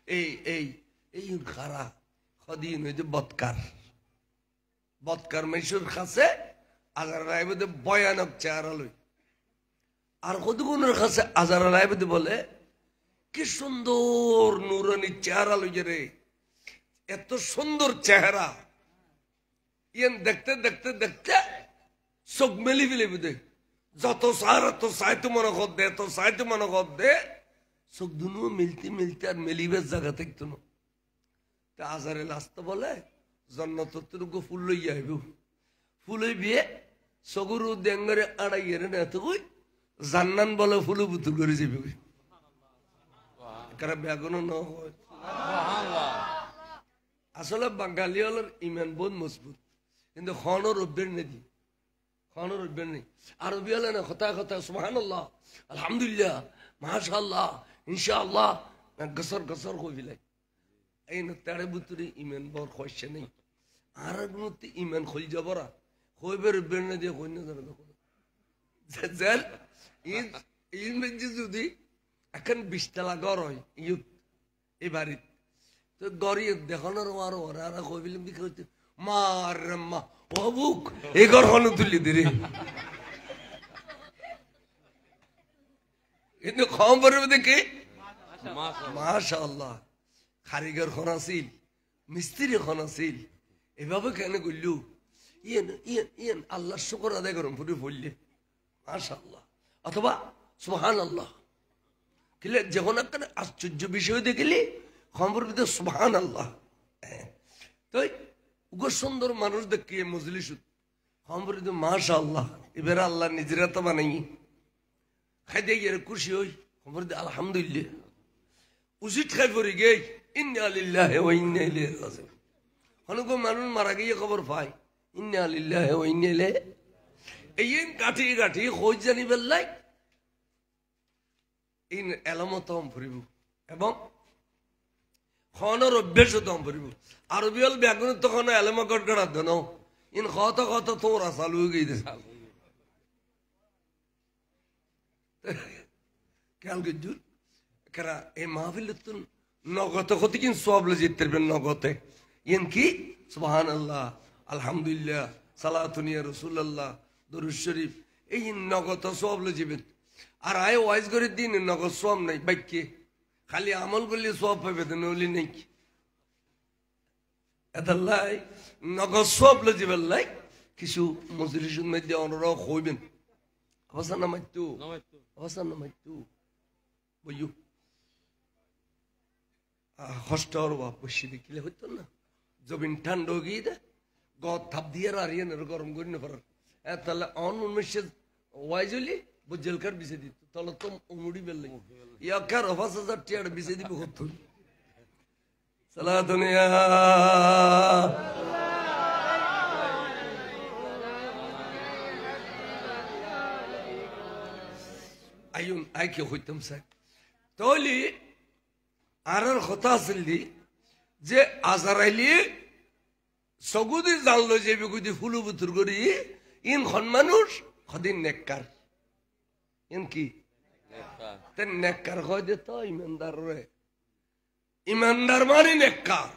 এই এই এই খারা খদিন হইতে বৎকার বৎকার মেশুর কাছে আজার রায়বদে ভয়ানক চেহারা লই আর কতগুণের কাছে আজার রায়বদে বলে কি সুন্দর নুরানি চেহারা লই রে এত সুন্দর চেহারা ইয়ান দেখতে দেখতে দেখতে চোখ মেলি ফেলে বুঝে যত সার তো সাইতে মনে কর দে তো সাইতে মনে কর দে চোখ দুনো মিলতে মিলতে আর মেলিবের জায়গা থাকতো না তা আজারে লাস্তে বলে জন্নতটুকু ফুল লইয়া আইব ফুল বিয়ে সগুরু দেঙ্গরে আড়াইয়ের না তো কই জান্নান বলে ফুলু বুতুল করে যাবে কই কারা ব্যাগুন ন হয় আসলে বাঙালি হলের ইমান বহুত মজবুত কিন্তু খনর অভ্যের নেই খনর অভ্যের নেই আরবি হলে না কথা কথা সুবহানাল্লাহ আলহামদুলিল্লাহ মাশাআল্লাহ ইনশাআল্লাহ গসর গসর কই বিলাই এই না তারে বুতুরি ইমান বর খসছে নেই আর মধ্যে ইমান খল যাবরা কইবের অভ্যের না দিয়ে কই না জানো দেখো জাল ইন মেজি যদি এখন 20 টাকা ঘর হয় ইউথ এই বাড়ির তো গরিব দেখানোর আর ওরা কই বিলিম দিকে হচ্ছে মার মা অবুক এই ঘর হন তুলি দিরে কিন্তু কম পড়বে দেখে মাশাআল্লাহ কারিগর খন আছিল মিস্ত্রি খন আছিল এভাবে কেন করলু ইয়েন ইয়েন ইয়েন আল্লাহর শুকর আদায় করুন পুরো বললে মাশাআল্লাহ অথবা সুবহানাল্লাহ কিলে যখন একটা আশ্চর্য বিষয় দেখলি খবর ভিতরে সুবহানাল্লাহ তো উগো সুন্দর মানুষ দেখি মজলিস খবর ভিতরে মাশাআল্লাহ এবার আল্লাহ নিজেরা তো বানাই খাইতে গিয়ে খুশি হই খবর দিয়ে আলহামদুলিল্লাহ উচিত খাই পড়ে গে ইন্না লিল্লাহি ওয়া ইন্না ইলাইহি রাজিউন অনেক মানুষ মারা গিয়ে খবর পায় ইন্না লিল্লাহি ওয়া ইন্না ইলাইহি এই কাঠি কাঠি খোঁজ জানি বেল্লাই এই এলামতম ফুরিব এবং খনর অভ্যেস তম ফুরিব আরবি হল ব্যাগুন তখন এলামা গড়গড়া দেন ইন কত কত তোরা চালু গিয়ে দে খেয়াল করছুন কারা এই মাহফিল নগত ক্ষতি কিন্তু সব জিততে পারবেন নগতে ইন কি সুবহানাল্লাহ আলহামদুলিল্লাহ সালাতুনিয়া রাসূলুল্লাহ দরুদ শরীফ এই নগত সব লজিবেন আর আয় ওয়াইজ করে দিন নগদ সব নাই বাক্যে খালি আমল করলে সব পাবে তো নলি নেই এদাল্লাই নগদ সব লজিবেল্লাই কিছু মজলিসের মধ্যে অনুরোধ হইবেন অবস্থা নামাইতো অবস্থা নামাইতো বইয়ু হস্টর বা বসে দেখিলে হইতো না জমিন ঠান্ডা গিয়ে দে গদ থাপ দিয়ে আর গরম করি না পারার তাহলে অন উন্মেষে ওয়াইজ হইলে বুঝেলকার বিছে দিত তাহলে তো মুড়ি বেললে ইয়াকার 5000 টাকা বিছে দিব কত সালাতুনিয়া আইন আইকে হইতাম স্যার তাহলে আর কথা আসলি যে আজারাইলি সগুদি জানলো যে বিগুদি ফুলু বুতুর করি ইন খন মানুষ খদিন নেককার ইন কি নেককার হয় দে তো ইমানদার রে ইমানদার মানে নেককার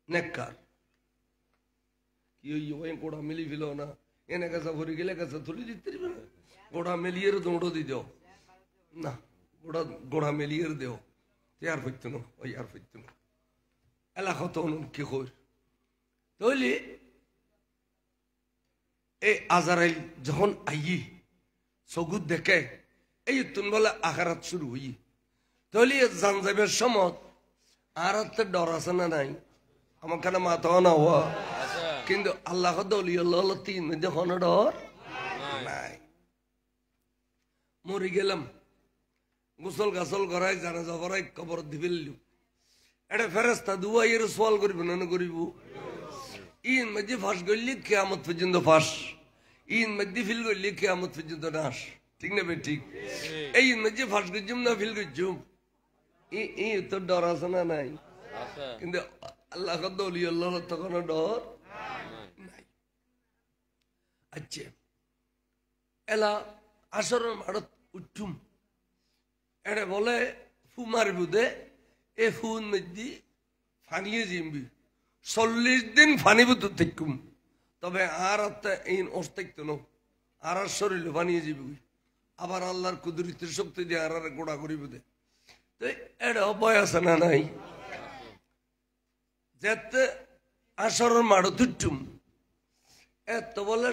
নেককার কি ওই গোড়া মিলি ফেলো না এনে কাছে ভরে গেলে কাছে তুলে দিতে পারবে না গোড়া মেলিয়ে দৌড়ো দি দেও না গোড়া মেলিয়ে দেও আর হইতো না ওই আর হইতো না এলাকা তো কি কর তাহলে এই আজারাইল যখন আই সগুদ দেখে এই তুন বলে আখারাত শুরু হই তাহলে জানজাবের সময় আর ডর আছে না নাই আমার কানে মাথা না হওয়া কিন্তু আল্লাহ দলিয়াল্লাহ তিন যখন ডর নাই মরি গেলাম গোসল গাছল করাই জানাজা করাই কবর দিবিল্লু এটা ফেরেস্তা দুয়াইয়ের সোয়াল করিব না করিব ইন মধ্যে ফাঁস করলি কিয়ামত পর্যন্ত ফাঁস ইন মধ্যে ফিল করলি কিয়ামত পর্যন্ত নাশ ঠিক না বে ঠিক এই মধ্যে ফাঁস করছুম না ফিল করছুম ই তো ডর আছে না নাই কিন্তু আল্লাহ দলিয়াল্লাহ তখন ডর নাই আচ্ছা এলা আসর মারত উঠুম এটা বলে ফু মারবু দে এ ফুন মধ্যে ফানিয়ে জিমবি 40 দিন ফানিবু তো থেকুম তবে আর এই অস্তিত্ব ন আর শরীর বানিয়ে যাবি আবার আল্লাহর কুদরতের শক্তি দিয়ে আর গোড়া করিব দে তো এটা বয়স না নাই যেতে আসরের মাড়ো তুটুম এত বলে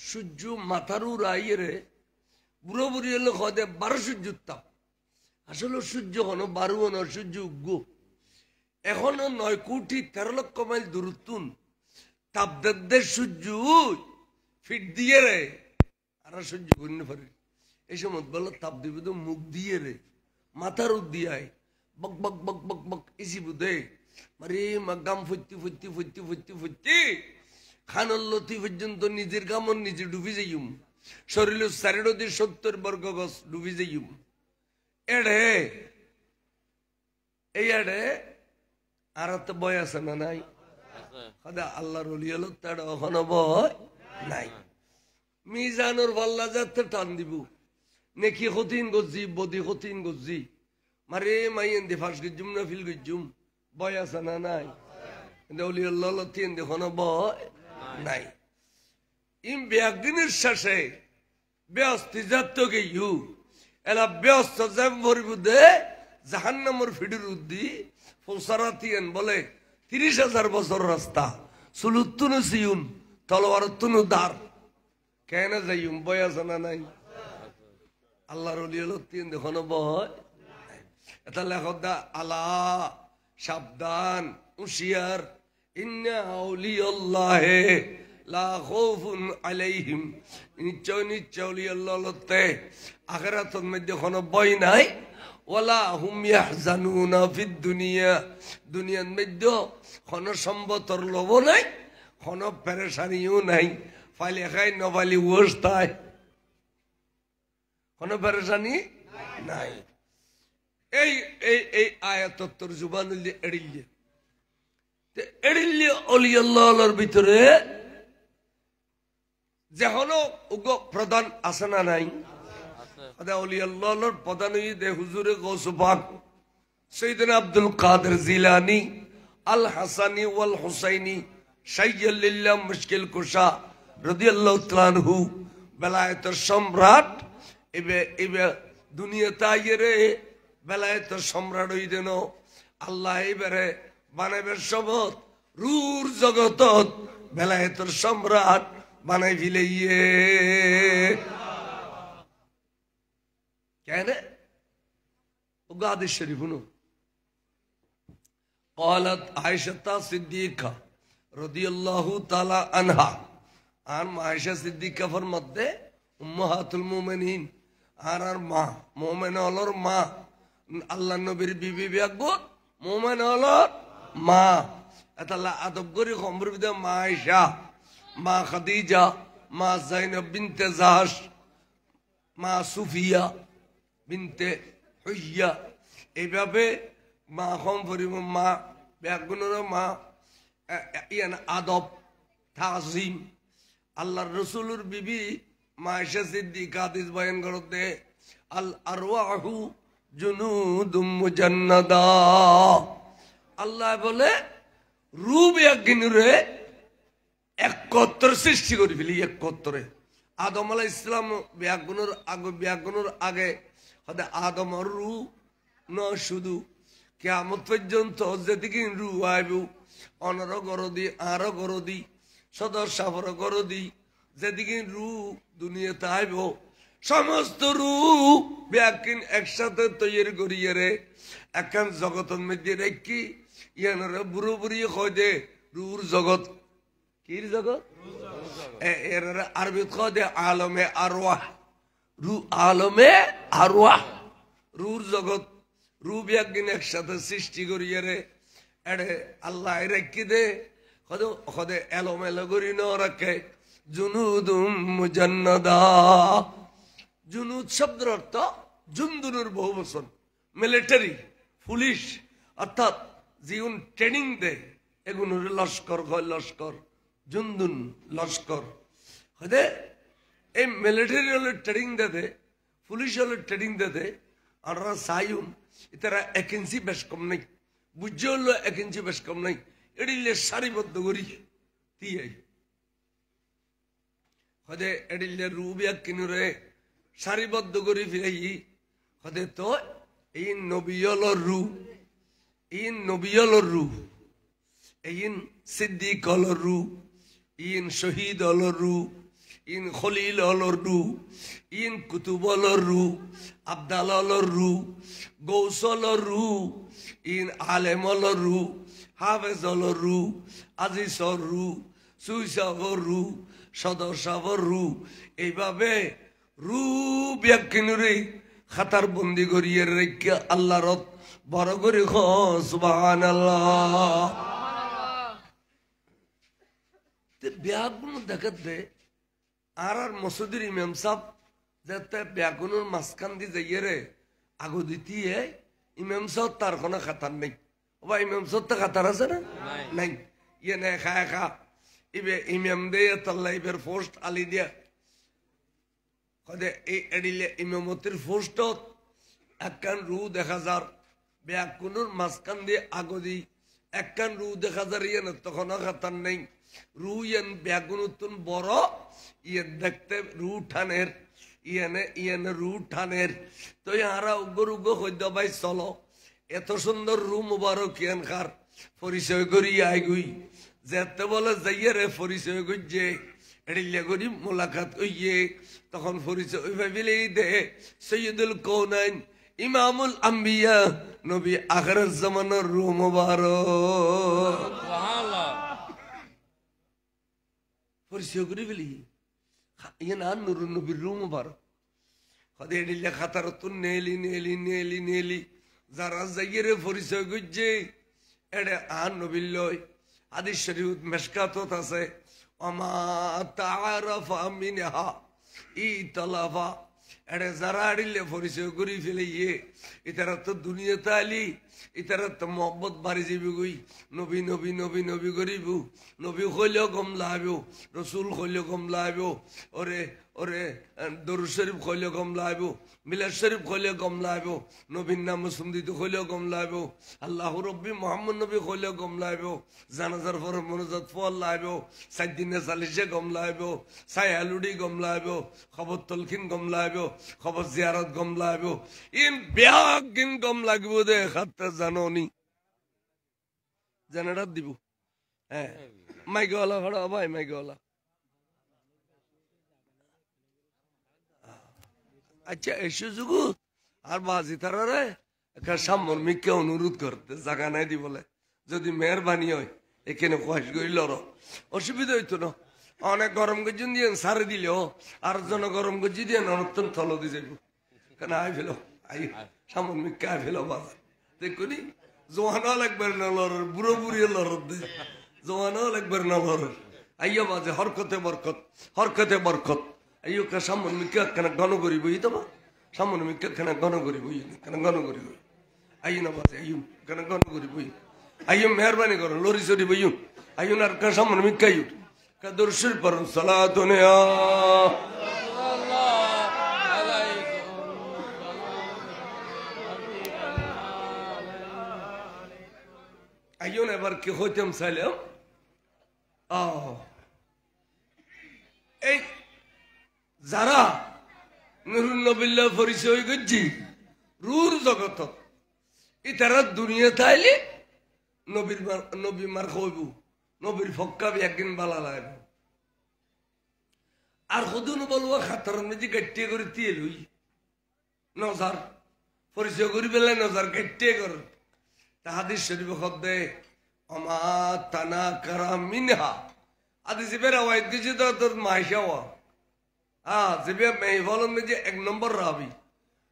সূর্য মাথার উড়াইয়ে রে বুড়ো বুড়ি এলো হদে 12 সূর্যের তাপ আসলে সূর্য হনো 12 হনো সূর্য উগ্র এখনো 9 কোটি 13 লক্ষ মাইল দূরত্বন তাপদের সূর্য ফিট দিয়ে রে আর সূর্য গুণ পারে এই সময় বলো তাপ দিবে তো মুখ দিয়ে রে মাথার উদ্দিয়ায় বক বক বক বক বক ইসি বুদে মারে মাগাম ফুটি ফুটি ফুটি ফুটি ফুটি খানল্লতি পর্যন্ত নিজের গামন নিজে ডুবি যাইম শরীর 70 বর্গ গজ ডুবি যাইম এড়ে এই এড়ে আর তো বয় আছে না নাই আল্লাহর ওলি হলো তার ওখানে ভয় নাই মিজানুর পাল্লা যাতে টান দিব নেকি কঠিন গজি বদি কঠিন গজি মারে মাইন দে ফাঁস গজুম না ফিল গজুম ভয় আছে না নাই ওলি আল্লাহ তিন দেখো ভয় নাই ইম ব্যাগদিনের শেষে ব্যস্ত যাত গেইউ এলা ব্যস্ত যাম ভরিব দে জাহান্নামের ফিডির উদ্দি ফোসারাতিয়ান বলে 30,000 বছর রাস্তা সুলুত্তুনু সিউন তলোয়ারতুনু দার কেন যাইম বয় আছে না নাই আল্লাহর ওলি হলো তিন দেখো ভয় এটা লেখক দা আলা সাবধান হুঁশিয়ার ইন্না আউলিয়াল্লাহে লা খাউফুন আলাইহিম নিশ্চয় নিশ্চয় আউলিয়াল্লাহ লতে আখিরাতের মধ্যে কোনো ভয় নাই ওয়ালা হুম ইয়াহজানুনা ফিদ দুনিয়া দুনিয়ার মধ্যে কোনো সম্পদের লোভ নাই কোনো পেরেশানিও নাই ফাইলে খাই নবালি ওস্তায় কোনো পেরেশানি নাই এই এই এই আয়াতত তরজুমান এড়িয়ে এড়িলে অলি আল্লাহর ভিতরে যেন প্রধান আছে না নাই অলি আল্লাহর প্রধান দে হুজুরে গৌসে পাক সৈয়দনা আব্দুল কাদের জিলানী আল হাসানী ওয়াল হুসাইনী শাইয়্যিল্লাহ মুশকিল কুশা রাদিয়াল্লাহু তাআলা আনহু বেলায়েতের সম্রাট এবে দুনিয়াতে আইরে বেলায়েতের সম্রাট হই দেন আল্লাহ এবারে বানাইবে শপথ রুর জগতত বেলায়েতের সম্রাট বানাই ফিলাইয়ে কেন হাদিস শরীফ শুনো قالت عائشة صديقة رضي الله تعالى عنها আর আয়েশা সিদ্দিকা ফরমাতে উম্মাহাতুল মুমিনিন আর মা মুমিন হলোর মা আল্লাহ নবীর বিবি বিয়াগো মুমিন হলোর মা এতাল্লাহ আদব করি খবর বিদে মা আয়েশা মা খাদিজা মা যায়নাব বিনতে জাহাশ মা সুফিয়া বিনতে হুইয়া এইভাবে মা কম পরিব মা ব্যাগুনের মা ইয়ান আদব তাজিম আল্লাহর রসুলের বিবি মা আয়েশা সিদ্দিকা হাদিস বয়ান করতে আল আরওয়াহু জুনুদুম মুজান্নাদা আল্লাহ বলে রূপ একদিনরে একত্র সৃষ্টি করে ফেলি একত্রে আদম আলাইহিস সালাম ব্যাগুনের আগে হতে আদমর রু ন শুধু কিয়ামত পর্যন্ত যেদিকে রু আইব অনর গরদি আর গরদি সদর সাফর গরদি যেদিকে রু দুনিয়াতে আইব সমস্ত রু ব্যাকিন একসাথে তৈরি করিয়ে রে এখন জগতের মধ্যে রেখি ইয়ানরে বুড়ো বুড়ি কয় দে রুর জগৎ কির জগৎ এর আরবি কয় দে আলমে আরওয়াহ রু আলমে আরওয়াহ রুর জগৎ রু ব্যাকিন একসাথে সৃষ্টি করিয়ে রে এড়ে আল্লাহ রেখি দে খদে এলোমেলো করি ন রাখে জুনুদুম মুজান্নাদা জুনুদ শব্দের অর্থ জুন্দুনুর বহু বচন মিলিটারি পুলিশ অর্থাৎ জিউন ট্রেনিং দে এগুলোর লস্কর হয় লস্কর জুন্দুন লস্কর হদে এই মিলিটারি হলে ট্রেনিং দে পুলিশ হলে ট্রেনিং দে আমরা সাইউন এটারা 1 ইঞ্চি বেশ কম নাই বুঝে হলো 1 ইঞ্চি বেশ কম নাই এডিলে সারিবদ্ধ করি দিয়ে হদে এডিলে রুবিয়া কিনুরে সারিবদ্ধ করি ফিরাই হদে তো এই নবিয়লর রু ইন নবিয়লর রু ইন সিদ্দিক অলর রু ইন শহীদ অলর রু ইন খলিল অলর রু ইন কুতুব অলর রু আবদাল অলর রু গৌস অলর রু ইন আলেম অলর রু হাফেজ অলর রু আজিজর রু সুইসাবর রু সদস্যবর রু এইভাবে রু ব্যাকিনুরে খাতার বন্দি করিয়ে রেখে আল্লাহ রত বড় করে সুবহানাল্লাহ ব্যাগুন দেখাতে আর মসুদের ইমাম সাহ যাতে ব্যাগুনের মাঝখান দিয়ে যাইয়ে রে আগো দিতিয়ে ইমাম সাহ তার কোনো খাতার নেই বা ইমাম সাহ তো খাতার আছে না নাই ইয়ে নে খায় খা ইবে ইমাম দিয়ে তাল্লা ইবের পোস্ট আলি দিয়া এই এডিলে ইমামতির পোস্টত একখান রু দেখা যার ব্যাগুনের মাঝখান দিয়ে আগো দি একখান রু দেখা যার ইয়ে না তখন খাতার নেই রু ইয়েন ব্যাগুন বড় ইয়ে দেখতে রু ঠানের ইয়েনে রু ঠানের তো ইয়ারা উগ্র উগ্র হইদ ভাই চলো এত সুন্দর রু মুবারক ইয়ান খার পরিচয় করি আইগুই যেতে বলে যাইয়ে রে পরিচয় করছে এড়িলে করি মোলাকাত কইয়ে তখন পরিচয় ভাবিলেই দে সৈয়দুল কৌনাইন ইমামুল আম্বিয়া নবী আখিরাত জামানার রু মুবারক পরিচয় করি বলি ইয়ে না নুরু নবীর রু মুবারক হদে এডিলে খাতার তুন নেলি নেলি নেলি নেলি যারা যাইয়ে রে পরিচয় করছে এডে আন নবীর লয় হাদিস শরীফ মেশকাতত আছে ওমা তাআরাফা মিনহা ইতলাফা এডে যারা এডিলে পরিচয় করি ফেলে ইয়ে ইতারা তো দুনিয়াতে আলি ইতারা তো মোহব্বত বাড়ি যাবি গই নবী নবী নবী নবী করিব নবী হইলেও কম লাভ রসুল হইলেও কম লাভ ওরে ওরে দরুদ শরীফ হইলেও কম লাভ মিলাদ শরীফ হইলেও কম লাভ নবীর নাম সুন্দিত হইলেও কম লাভ আল্লাহ রব্বি মোহাম্মদ নবী হইলেও কম লাভ জানাজার পর মনোজাত ফল লাভ সাইদিনে চালিশে কম লাভ সাইহালুডি কম লাভ খবর তলখিন কম লাভ খবর জিয়ারত কম লাভ ইন ব্যাগ গিন কম লাগব দে খাতে জাননি জেনারেট দিব হ্যাঁ মাইকওয়ালা খড়া ভাই মাইকওয়ালা আচ্ছা এই সুযোগ আর বাজি তারা রে একটা সামর্মিককে অনুরোধ করতে জায়গা নাই দি বলে যদি মেহরবানি হয় এখানে খোয়াশ গই লড় অসুবিধা হইতো না অনেক গরম গজি দিয়ে সারে দিলেও আর জন গরম গজি দিয়ে নতুন থল দিয়ে যাইব কেন আই ফেলো আই সামর্মিককে আই ফেলো বাজার দেখুনি জোয়ানো লাগবার না লড়ার বুড়ো বুড়িয়ে লড়ত দে জোয়ানো লাগবার না লড়ার আইয়া বাজে হরকতে বরকত আইও কা সামর্মিককে কেন ঘন করি বই দেবা সামর্মিককে কেন ঘন করি বই কেন ঘন করি বই আইও না বাজে আইও কেন ঘন করি বই আইও মেহরবানি করো লরি চড়ি বইও আইও না আর কা সামর্মিককে আইও কা দর্শন পড়ুন সালাতুন আইও না এবার কি হইতাম চাইলাম এই যারা নুরুন নবিল্লাহ পরিচয় করছি রুর জগত ইতারা দুনিয়া তাইলে নবী মার খইব নবীর ফক্কাবি একদিন বালা লাগব আর হদুন বলবো খাতার মেজি গাট্টিয়ে করে দিয়ে লই নজার পরিচয় করি পেলে নজার গাট্টিয়ে কর হাদিস শরীফ হদে অমা তানা কারা মিনহা হাদিস বেরা ওয়াইদ দিছে তো তোর মাইশাওয়া যে মেহফলের মেজে 1 নম্বর রাবি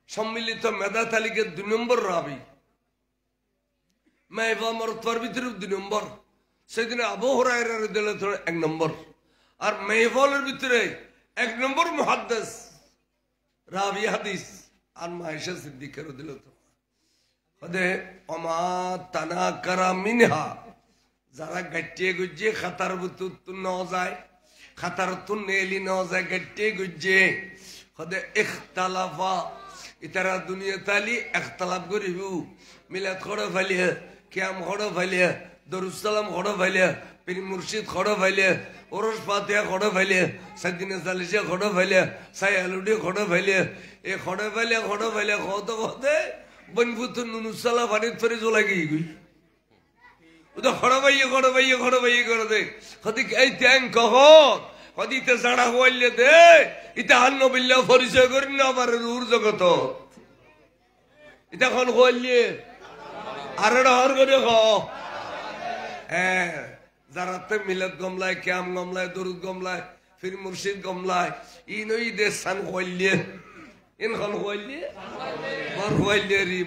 সম্মিলিত মেধা তালিকার 2 নম্বর রাবি মেহফল মরতবার ভিতরে 2 নম্বর সেদিন আবু হুরায়রা রাদিয়াল্লাহু তাআলা 1 নম্বর আর মেহফলের ভিতরে 1 নম্বর মুহাদ্দিস রাবি হাদিস আর মাইশা সিদ্দিকা রাদিয়াল্লাহু তাআলা হদে অমা তানা কারা মিনহা যারা গাট্টিয়ে গুজিয়ে খাতার ভিতর ন যায় খাতার তুন নেলি ন যায় গাট্টিয়ে গুজিয়ে হদে ইখতালাফা ইতারা দুনিয়া তালি একতলাপ করিব মিলাদ খড় ফাইলিয়া কিয়াম খড় ফাইলিয়া দরুসালাম খড় ফাইলিয়া পীর মুর্শিদ খড় ফাইলিয়া ওরস পাতিয়া খড় ফাইলিয়া সাদিনা চালিশা খড় ফাইলিয়া সাই আলুডি খড় ফাইলিয়া এ খড় ফাইলিয়া কত কতে বনভূত নুনুসালা পানির ফেরে জ্বলা গিয়ে গই ওটা খড় পাইয়ে করে দে কদি এই ট্যাং কহ কদিতে জাড়া হইলে দে ইটা আন্ন বিল্লা পরিচয় করি না আমার রুর জগত এটা খন হইলে আর হর করে হ হ্যাঁ যারা তে মিলাদ গমলায় ক্যাম গমলায় দরুদ গমলায় ফির মুর্শিদ গমলায় ইনই দে সান হইলে ইন খন হইলে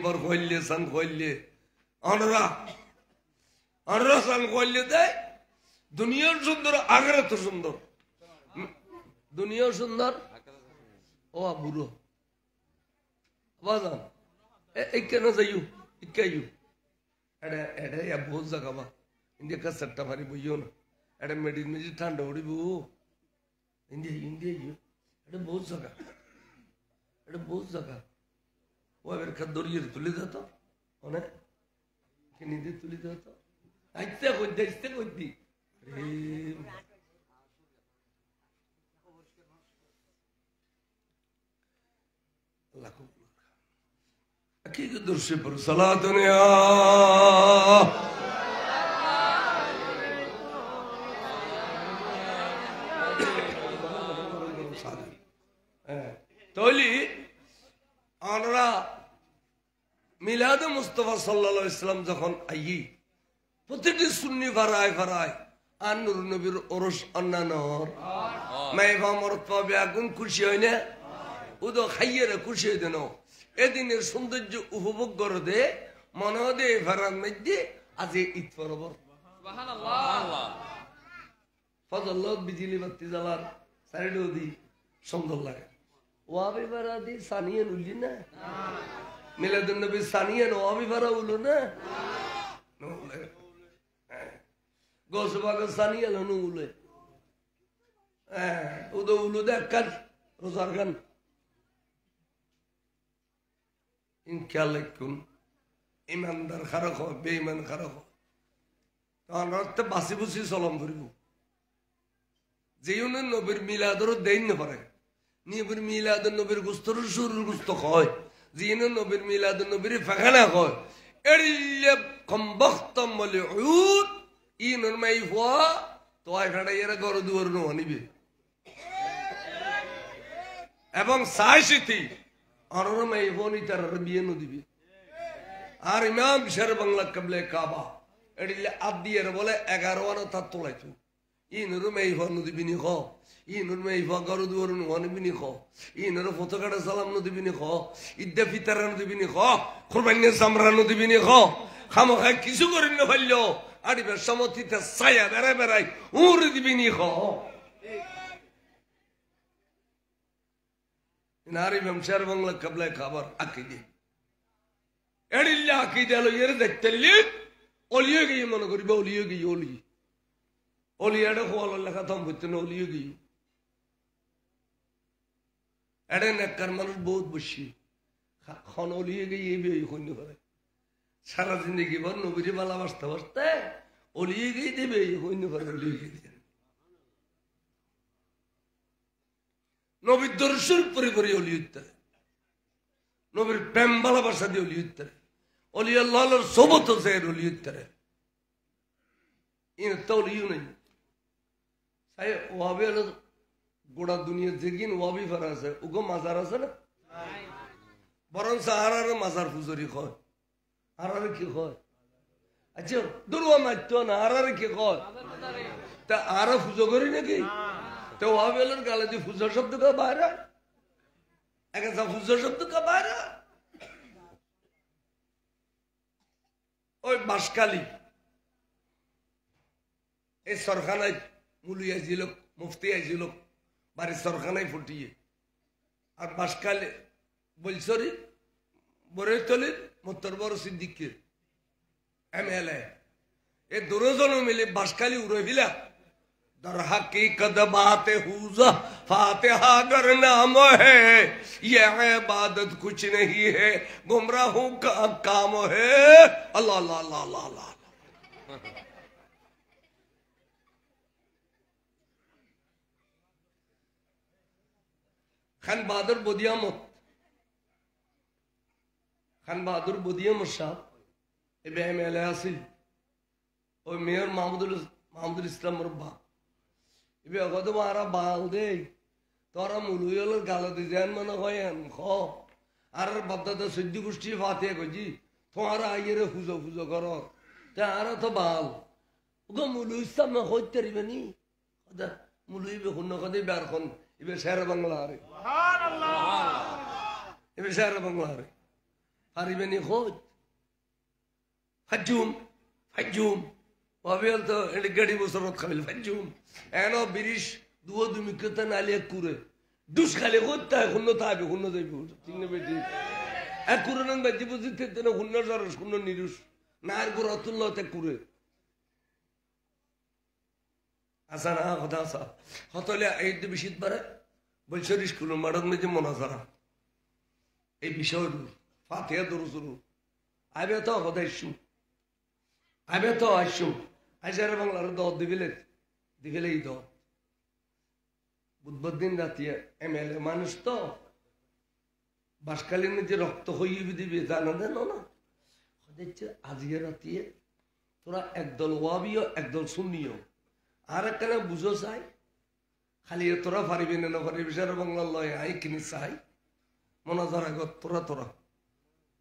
বর হইলে সান হইলে অনরা সান হইলে দে দুনিয়ার সুন্দর আখেরাত তো সুন্দর দুনিয়াও সুন্দর ও বুড়ো বাজান এই কেন যাইও ইকাইও এটা বহুত জায়গা বা ইন্ডিয়া কা সট্টা ভারি বইও না এটা মেডি ঠান্ডা উড়িব ইন্ডিয়া এটা বহুত জায়গা ও এবার দরিয়ে তুলে দিত অনেক নিজে তুলে দিত আইতে কই أكيد درسي برسالة دنيا تولي أنا মিলাদ মুস্তাফা সাল্লাল্লাহু আলাইহি সাল্লাম যখন আইয়ি প্রতিটি সুন্নি ফারায় আর নূর নবীর ওরস অন্যান্যর মাইভা মরত পাবে আগুন খুশি হয় না উদো খাইয়েরা খুশি হয়ে দেন এদিনের সৌন্দর্য উপভোগ করে দে মনে দে ফারার মধ্যে আজ ঈদ পরব ফজলত বিজলি বাতি জ্বালার সাইডও দি সুন্দর লাগে ওয়াবি ফারা দি সানিয়ে উঠলি না মিলাদুন নবী সানিয়ে ওয়াবি ফারা উলো না গোসবাগ সানিয়ে নো উলে উদো উলো দেখ কাল রোজার গান ইনশাআল্লাহ ইমানদার খারাপ হয় বেঈমান খারাপ হয় তখন রাতে বাসি বুসি চলম করিব যেউন নবীর মিলাদর দেন না পারে নবীর মিলাদ নবীর গুস্তর শুরুর গুস্ত হয় যেন নবীর মিলাদ নবীর ফাখানা হয় এরিলে কম বখতম মালউদ ইনর মাইফা তো আইফাড়া এরা ঘর দুয়ার নো আনিবে এবং সাইসিতি অনর মাইফোনি তার বিয়ে নো দিবে আর ইমাম শের বাংলা কবলে কাবা এরিলে আদিয়ের বলে 11 আনা তা তোলাইতো ইনর মাইফা নো দিবিনি খ ইনর মাইফা ঘর দুয়ার নো আনিবিনি খ ইনর ফটোকাটা সালাম নো দিবিনি খ ইদ্দা ফিতার নো দিবিনি খ কুরবানি সামরা নো দিবিনি খ খামখা কিছু করিন না ভাইলো আড়িবার সমতিতে ছায়া বেড়াই উড়ে দিবিনি খ নারী বংশের বাংলা কবলায় খাবার আকিদে এড়িল্লা আকিদে আলো এর দেখতেলি অলিয়ে গিয়ে মনে করিবা অলিয়ে গিয়ে অলিয়াটা খোয়াল লেখা থম হইতে না অলিয়ে গিয়ে এড়ে নেককার মানুষ বহুত বসি খন অলিয়ে গিয়ে এই বিয়ে হইন করে সারা জিন্দগি ভর নবীরে বালা বাঁচতে অলিয়ে গিয়ে দেবে হইন করে অলিয়ে গিয়ে নবীর দর্শন পরে অলি উত্তরে নবীর প্রেম ভালোবাসা দিয়ে অলি উত্তরে অলি আল্লাহর সোবত জের অলি উত্তরে ইন তৌলিও নেই সাই ওয়াবে গোড়া দুনিয়া যেগিন ওয়াবি ফারা আছে উগো মাজার আছে না বরং সাহারার মাজার পুজোরি কয় হারারে কি কয় আচ্ছা দুর্বা মাত্য না হারারে কি কয় তা আরা পুজো করি নাকি তো ওয়াবেলের গালে দিয়ে ফুজা শব্দ কা বাইরে একটা ফুজা শব্দ কা বাইরে ওই বাসকালী এই সরখানায় মুলি আইছিল মুফতি আইছিল বাড়ির সরখানায় ফুটিয়ে আর বাসকালী বলছরি বরেতলির মোত্তর বড় সিদ্দিকের MLA এই দুজন মিলে বাসকালী উড়ে ফিলা در حقیقت بات حوزہ फातिहा अगर नाम है ये इबादत कुछ नहीं है गुमराहों का काम है अल्लाह अल्लाह अल्लाह अल्लाह अल्लाह खान बहादुर बुदियामत साहब इब्राहिम अलैहिस्सलाम और मेयर माहमूदुल इस्लाम मुरब्बा इबे अगद मारा बाल दे तोरा मुलुयल गाल दे जान मन होयन खो आर बद्दा सिद्धि गोष्ठी फाते गजी तोरा आइरे फुजो फुजो करो ते आर तो बाल उगो मुलु इस्लाम में होते रिबनी अदा मुलु इबे हुन कदे बार कोन इबे शहर बांग्ला रे सुभान अल्लाह इबे शहर बांग्ला रे हारिबनी खोज हजूम Wabil to gadi musarot khamil fajum. Eno birish duo dumikata nali ekure. Dus khale gotta khunno tabi khunno debi. Tinne beti. Ekure nan beti buzite tene khunno zaros khunno nirus. Nar guratullah te kure. Asana khoda sa. Khotole aid bishit bare. Bolsherish kuno marad meje monazara. Ei bishoru. Fatiha durusuru. Abe to khoda ishu. Abe to ashu. Ajar banglar do divile do. Budbudin ratiye emele মানুষ তো বাসকালীন যে রক্ত হইয়ে দিবে জানা দেন না হচ্ছে আজকে রাতিয়ে তোরা একদল ওয়াবিও একদল সুন্নিও আর একটা বুঝো চাই খালি তোরা পারিবি না পারিবি সারা বাংলা লয় আই কিনি চাই মোনাজারা কর তোরা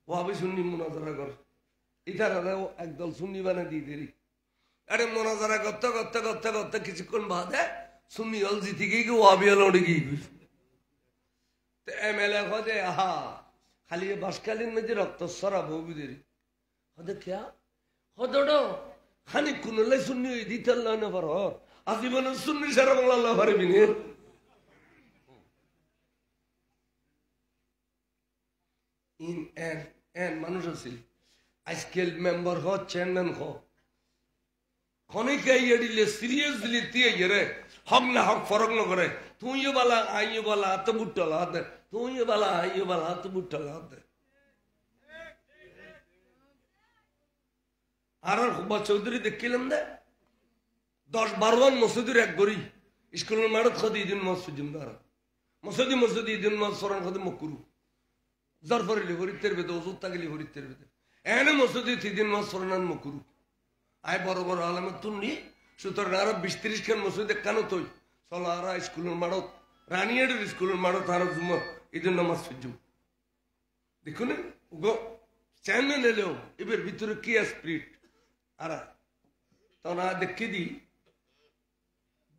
ওয়াবি সুন্নি মোনাজারা কর ইতারাও একদল সুন্নি বানা দিয়ে দিলি अरे मोनाजारा करते किसी बादे सुन्नी हल जीती गई कि वहां भी हल उड़ गई तो एमएलए खोदे हाँ खाली ये बासकालीन में जो रक्त सरा वो भी देरी खोदे क्या खोदो खानी कुनले सुन्नी हुई दी तल्ला न पर हो आजीवन सुन्नी सरा बंगला ला भरे भी नहीं इन एन मनुष्य सिल आजकल मेंबर हो चेयरमैन हो खनिकाई यडीले सीरियसली तिये यरे हक ना हक फरक न करे तू ये वाला आई ये वाला हाथ बुट्टल हाथ तू ये वाला आई ये वाला हाथ बुट्टल हाथ आरार खुबा चौधरी देखिलम दे 10-12 मसूदीर एक गरी स्कूल में मारत खदी दिन मसूद जिम्मेदार मसूदी दिन मसूरन खदी मकुरु जरफरी लिवरी तेरे दो जुत्ता के लिवरी तेरे एने मसूदी थी दिन मसूरन मकुरु आय बरोबर आलमे तुन्नी सुतरां आरो 20-30 खान मसूदे कानो तोय चलो आरा स्कूलेर मारत रानियाडेर स्कूलेर मारत आरो जुमा इदिन नामाज पढ़जु देखुन उगो चैनल एलो एबर भितरे की स्पिरिट आरा तोना देखि दी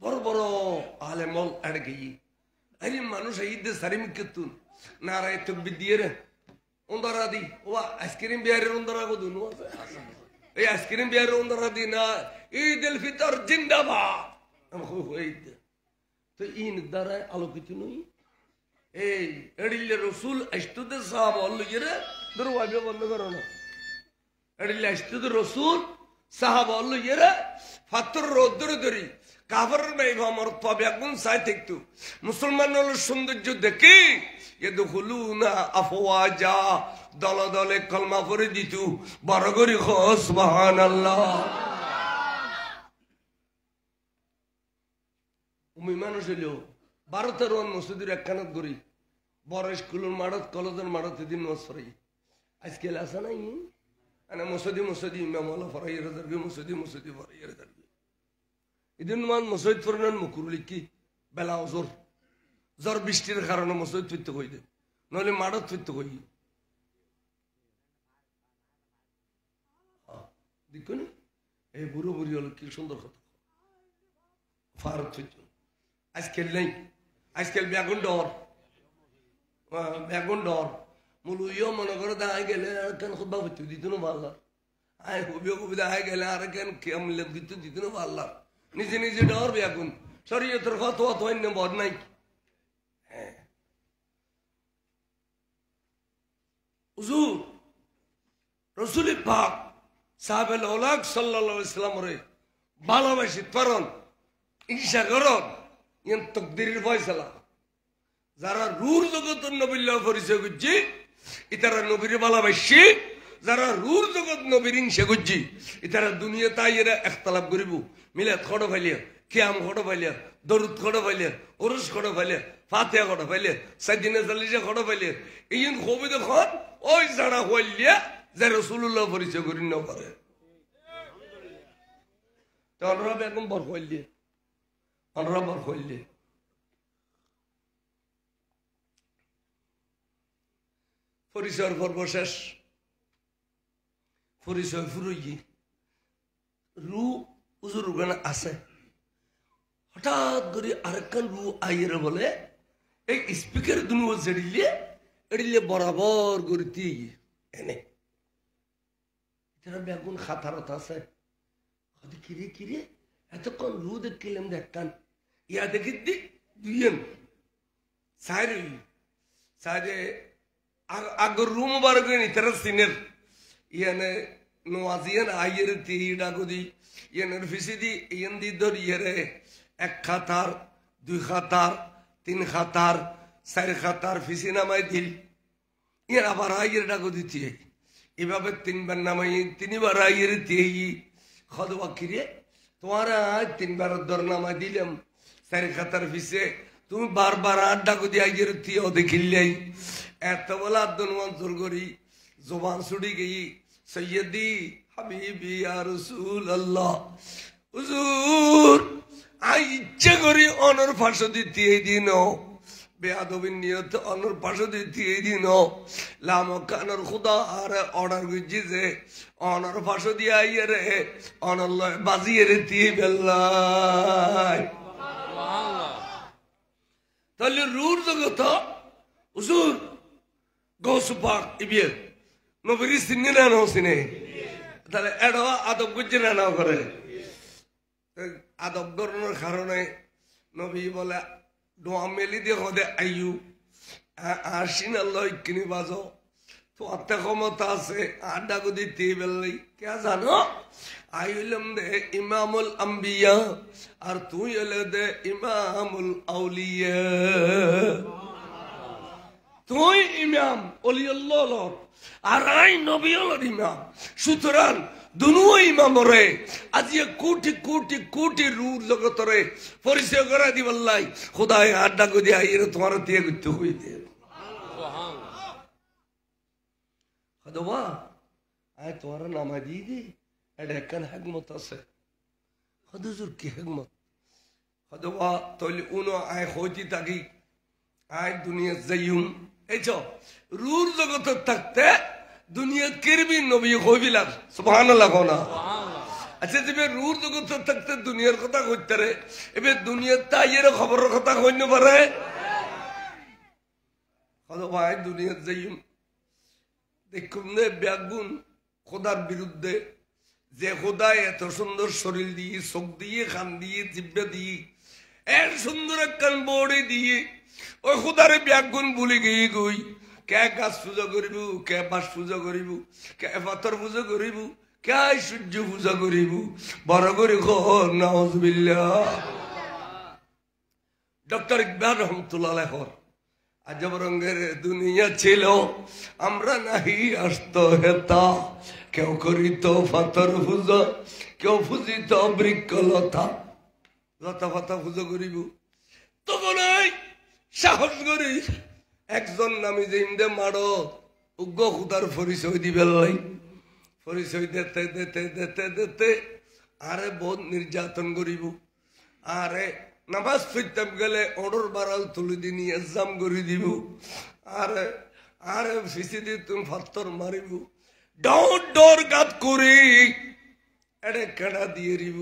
बड़ बड़ आलेमल अड़गई अरे मानुष ईदे सारिमिकेतुन नाराय तकबीर दिए रे उंदरा दी वा आइसक्रीम बियारे उंदरा को दुनु ये आइसक्रीम बियार उंदरा दीना ईद उल फितर जिंदाबाद हम ईद तो इन दरा आलोकित नहीं ए एडिले रसूल अष्टुद साहब अल्लाह येरे दरवाजे बंद करो ना एडिले अष्टुद रसूल साहब अल्लाह येरे फातर रोदर दरी काफर में हमर तबियगुन साइतिकतु मुसलमान वालों सौंदर्य देखी ये दुखुलूना अफवाजा दला दले कलमा पढ़े दितु बरगरी खो सुभान अल्लाह उम्मी मानुष लो 12-13 मसूदीर एक कानत गरी बड़ स्कूलेर मारत कलेजेर मारत दिन नमाज पढ़ी आजकल आसा नहीं अने मसूदी इमाम वाला फराई रदरगे मसूदी फराई रदरगे इदिन मान मसूद फरनान मुकुरुली की बेला जोर জ্বর বৃষ্টির কারণে মসজিদ ফিরতে কই দে নইলে মাড়ত ফিরতে কই দেখুন এই বুড়ো বুড়ি হলো কি সুন্দর কথা ফারত ফিরত আজকাল নেই আজকাল বেগুন ডর মুলু ইয়ো মনে করে দাঁড়ায় গেলে আর কেন খুব ভাবতে দিত না ভাল্লা আয় হুবিও দাঁড়ায় গেলে আর কেন কেমন দিত না ভাল্লা নিজে ডর বেগুন শরীয়তের ফতোয়া তো অন্য বদ নাই हुजूर रसूल पाक साहब औलाद सल्लल्लाहु अलैहि वसल्लम रे भालोबासी तरन ঈর্ষা করন ইয়ান তকদিরের ফয়সালা যারা রুর জগত নবিল্লাহ পরিচয় করছি ইতারা নবীর ভালোবাসি যারা রুর জগৎ নবীর হিংসা করছি ইতারা দুনিয়া তাই এরা একতলাপ করিব মিলাদ খড় ফাইলিয়া কিয়াম খড় ফাইলিয়া দরুদ খড় ফাইলিয়া ওরস খড় ফাইলিয়া ফাতিহা খড় ফাইলিয়া সাইদিনা চাল্লিশা খড় ফাইলিয়া এই কবি দেখুন ওই যারা হইলিয়া যে রাসূলুল্লাহ পরিচয় করি না পারে তো আমরা বেগম বর হইলিয়া আমরা বর হইলিয়া পরিচয়ের পর্ব শেষ পরিচয় ফুরুই রু উজুর ওখানে আছে হঠাৎ করে আরেকখান রু আইয়ের বলে এই স্পিকার দুনিয়া জেড়িলে এড়িলে বরাবর করে দিয়ে এনে বেগুন খাতারত আছে কিরে কিরে এতক্ষণ রু দেখলাম দেখতাম ইয়া দেখি দি দুইয়েন সাইরে সাইরে আগর রুম বার করে নিতারা সিনের ইয়ানে নোয়াজিয়ান আইয়ের তিহিডা গদি ইয়ানের ফিসিদি ইয়ান দি ধর ইয়েরে এক খাতার দুই খাতার তিন খাতার চার খাতার ফিসি নামাই দিল ইয়ান আবার আইয়ের ডাকো দিতে এভাবে তিনবার নামাই তিনবার আইয়ের তিহি খদবা কিরে তোমার তিনবার ধর নামাই দিলাম চার খাতার ফিসে তুমি বারবার আড্ডা গদি আইয়ের তিও দেখিলাই এত বলা আদন মঞ্জুর করি জবান ছুটি গেই সৈয়দি হাবিবি ইয়া রাসূলুল্লাহ হুজুর আই ইচ্ছা করি অনর ফাঁসো দিতে এই দিন বেয়াদবিন নিয়ত অনর ফাঁসো দিতে এই দিন লামকানর খুদা আর অর্ডার করছি যে অনর ফাঁসো দিয়ে আইয়ে রে অনর বাজিয়ে রে দিয়ে বেল্লাই তাহলে রুর জগত হুজুর গৌসু পাক ইবিয়ে নবীর সিনে না সিনে তাহলে এডো আদব গুজে না করে আদব গরনের কারণে নবী বলে দোয়া মেলি দিয়ে হদে আইয়ু আসিন আল্লাহ কিনি বাজো তো আত্মা ক্ষমতা আছে আড্ডা গুদি তেবেলাই কে জানো আইলাম দে ইমামুল আম্বিয়া আর তুই এলে দে ইমামুল আউলিয়া তুই ইমাম অলিউল্লাহ আর আই নবীর ইমাম সুতরাং দুনু ইমাম রে আজি কোটি কোটি কোটি রূর জগতরে পরিচয় করা দিবাল্লাই খোদাই আড্ডা গদি আইরে তোমার দিয়ে করতে হইতে সুবহানাল্লাহ খদবা আই তোমার নামা দিয়ে দি এটা কেন হিকমত আছে হুজুর কি হিকমত খদবা তলি উনো আই হইতি থাকি আই দুনিয়া যাইম এই তো রূর জগত থাকতে দুনিয়া কিরবি নবী হইবিলাম সুবহানাল্লাহ কোনা আচ্ছা তুমি রূর জগত থাকতে দুনিয়ার কথা কইতে রে এবে দুনিয়ার তাইয়ের খবরের কথা কইতে পারে হলো ভাই দুনিয়ার যাইম দেখুন নে ব্যাগুন খোদার বিরুদ্ধে যে খোদা এত সুন্দর শরীর দিয়ে চোখ দিয়ে কান দিয়ে জিব্বা দিয়ে এর সুন্দর কান বড়ে দিয়ে ওই খোদারে ব্যাগুন ভুলে গিয়ে গই কে গাছ পূজা করিব কে বাস পূজা করিব কে পাথর পূজা করিব কে সূর্য পূজা করিব বড় করে নাউজুবিল্লাহ ডক্টর ইকবাল রহমতুল্লাহ আলাইহি আজব রঙের দুনিয়া ছিল আমরা নাহি আসত হেতা কেউ করিত পাথর পূজা কেউ পূজিত বৃক্ষলতা লতা পাতা পূজা করিব তখন সাহস করি একজন নামি যে ইন্দে মারো উগ্র খুদার পরিচয় দিবে লাই পরিচয় দিতে দিতে দিতে দিতে আরে বহুত নির্যাতন করিব আরে নামাজ পড়তে গেলে অর্ডর বাড়াল তুলে দি নিয়ে জাম করে দিব আরে আরে ফিসি দিয়ে তুমি পাথর মারিব ডাউট ডোর গাত করি এড়ে কেডা দিয়ে দিব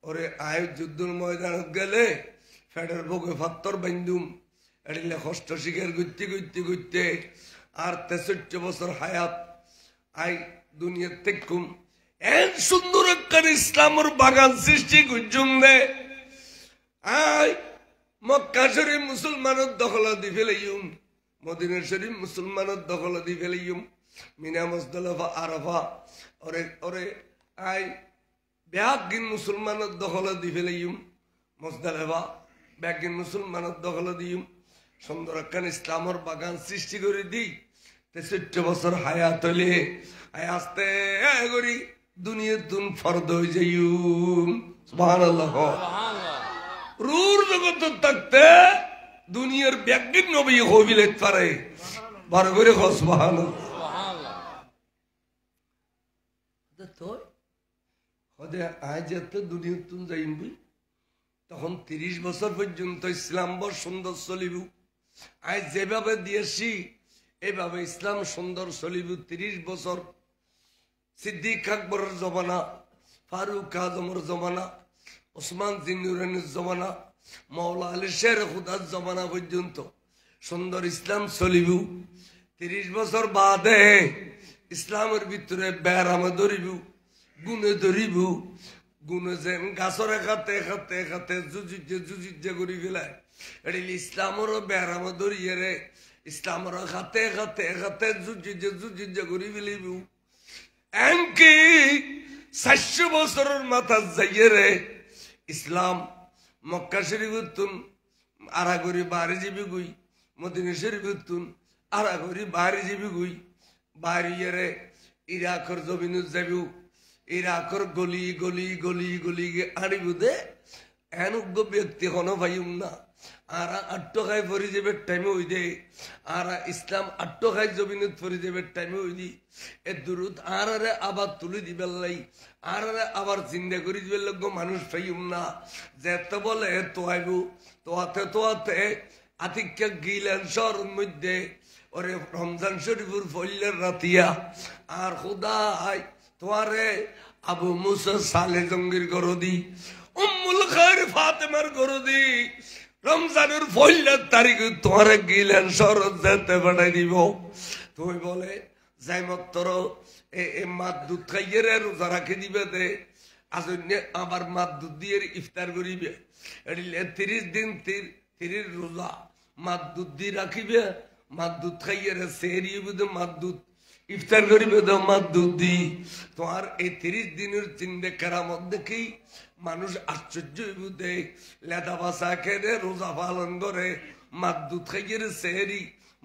ওরে আয় যুদ্ধর ময়দানত গেলে ফেডের বুকে পাথর বান্ধুম এড়িলে কষ্ট শিকার করতে করতে করতে আর 63 বছর হায়াত আই দুনিয়ার তেকুম এন সুন্দর একটা ইসলামের বাগান সৃষ্টি করছুম দে আই মক্কা শরীফ মুসলমানের দখল দি ফেলাইম মদিনা শরীফ মুসলমানের দখল দি ফেলাইম মিনা মুজদালিফা আরাফা ওরে ওরে আই ব্যাগিন মুসলমানের দখল দি ফেলাইম মুজদালিফা ব্যাগিন মুসলমানের দখল দিম সুন্দর একখান ইসলামের বাগান সৃষ্টি করে দিই 63 বছর হায়াত হলে আস্তে করি দুনিয়ার দুন ফরদ হয়ে যাইম সুবহানাল্লাহ। রুর জগৎ থাকতে দুনিয়ার ব্যাগিন নবী হবিলে পারে বড় করে সুবহানাল্লাহ। তো হদে আজ এত দুনিয়ার তুন যাইম বই তখন 30 বছর পর্যন্ত ইসলাম বড় সুন্দর চলিব। আজ যেভাবে দিয়েছি এভাবে ইসলাম সুন্দর চলিব 30 বছর। সিদ্দিক আকবরের জমানা, ফারুক আজমের জমানা, ওসমান জিন্নুরানির জমানা, মাওলা আলী শের খুদার জমানা পর্যন্ত সুন্দর ইসলাম চলিব। 30 বছর বাদে ইসলামের ভিতরে ব্যারামে ধরিব, গুণে ধরিব। গুণে যেন গাছরে খাতে খাতে খাতে জুজিজে করি ফেলায় এটি ইসলামেরও ব্যারামে ধরিয়ে রে ইসলামের খাতে খাতে খাতে জুজিজে করি ফেলিব। এমনকি 400 বছরের মাথা যাইয়ে রে ইসলাম মক্কা শরীফের তুন আড়া করি বাড়ি যাবি গুই, মদিনা শরীফের তুন আড়া করি বাড়ি যাবি গুই। বাড়িয়ে রে ইরাকর জমিন যাবি, ইরাকর গলি গলি গলি গলি আড়িব দে এনুগ্য ব্যক্তি হন ভাইম না। আরা আট্টখাই ফরি যাবে টাইমে হই দে, আরা ইসলাম আট্টখাই জমিনত ফরি যাবে টাইমে হই দি। এ দূরত আরে আবার তুলে দিবে লাই, আরে আবার চিন্তা করি দিবে লোক মানুষ পাইম না। যেতে বলে তো আইব তোয়াতে আতিক্যা গিলেন শহরের মধ্যে ওরে রমজান শরীফুর ফল্লের রাতিয়া আর খুদাই তোয়ারে আবু মুসা সালে জঙ্গির গরো দি, উম্মুল খায়র ফাতেমার গরো দি। রমজানের ফল্লের তারিখে তোয়ারে গিলেন শহর যেতে পাঠাই দিব। তুই বলে যাই মাত্র এ মাছ দুধ খাইয়ে রে রোজা রাখে দিবে দে আসন্য আবার মাছ দুধ দিয়ে ইফতার করিবে। 30 দিন 30 রোজা মাছ দুধ দিয়ে রাখিবে, মাছ দুধ খাইয়ে রে সেরিয়ে দে মাছ দুধ ইফতার করিবে দে মাছ দুধ দি। তোমার এই 30 দিনের চিন্তা কেরামত দেখি মানুষ আশ্চর্য হইব দে লেদা বাসা খেয়ে রোজা পালন করে মাছ দুধ খাইয়ে রে সেরি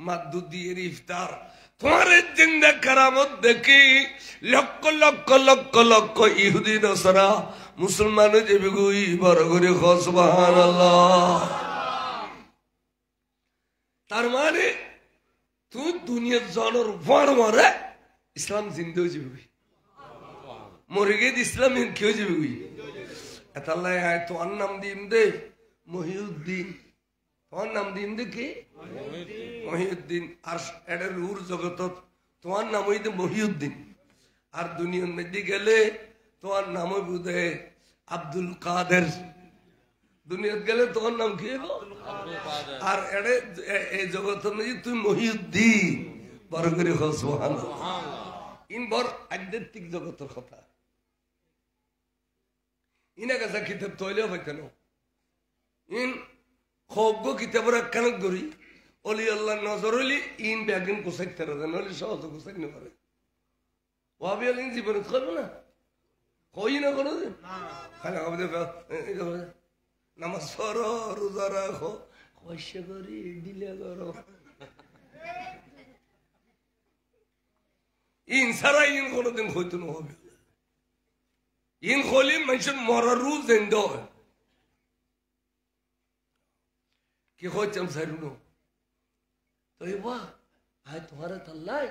মাছ দুধ দিয়ে ইফতার। তোমার চিন্তা কেরামত দেখি লক্ষ লক্ষ লক্ষ লক্ষ ইহুদি নসরা মুসলমান যাবে গুই বড় করে সুবহানাল্লাহ। তার মানে তুই দুনিয়ার জনের উপর মরে ইসলাম জিন্দা হয়ে যাবে, মরে গিয়ে ইসলাম কি হয়ে যাবে। এতাল্লাই তোমার নাম দিম দে মহিউদ্দিন, তোমার নাম দিম দে কি মহিউদ্দিন। আর এটা রুর জগত তোমার নাম হইতে মহিউদ্দিন। আর দুনিয়ার মধ্যে গেলে তোমার নাম বুঝে আব্দুল কাদের। দুনিয়াত গেলে তোমার নাম কি? আর এড়ে এই জগৎ তুই মহিউদ্দিন বড় করে সুবহানাল্লাহ। ইন বড় আধ্যাত্মিক জগতের কথা ইনা কাছে কিতাব তৈলেও পাইতেন। ইন খোগ্য কিতাবের একখান করি অলি আল্লাহ নজর হইলি ইন ব্যাগিন কোসাইতে নইলে সহজ কোসাইতে পারে। ওয়াবি আলিন জীবনে করবে না কই না কোনো দিন খালি নামাজ পড়ো রোজা রাখো কইসে করি দিলে করো। ইন সারা ইন কোনোদিন হইতো না হবে। ইন হলি মানুষের মরার রুজ দেন কি হচ্ছাম সারুনো তো আয় তোমার তাল্লাই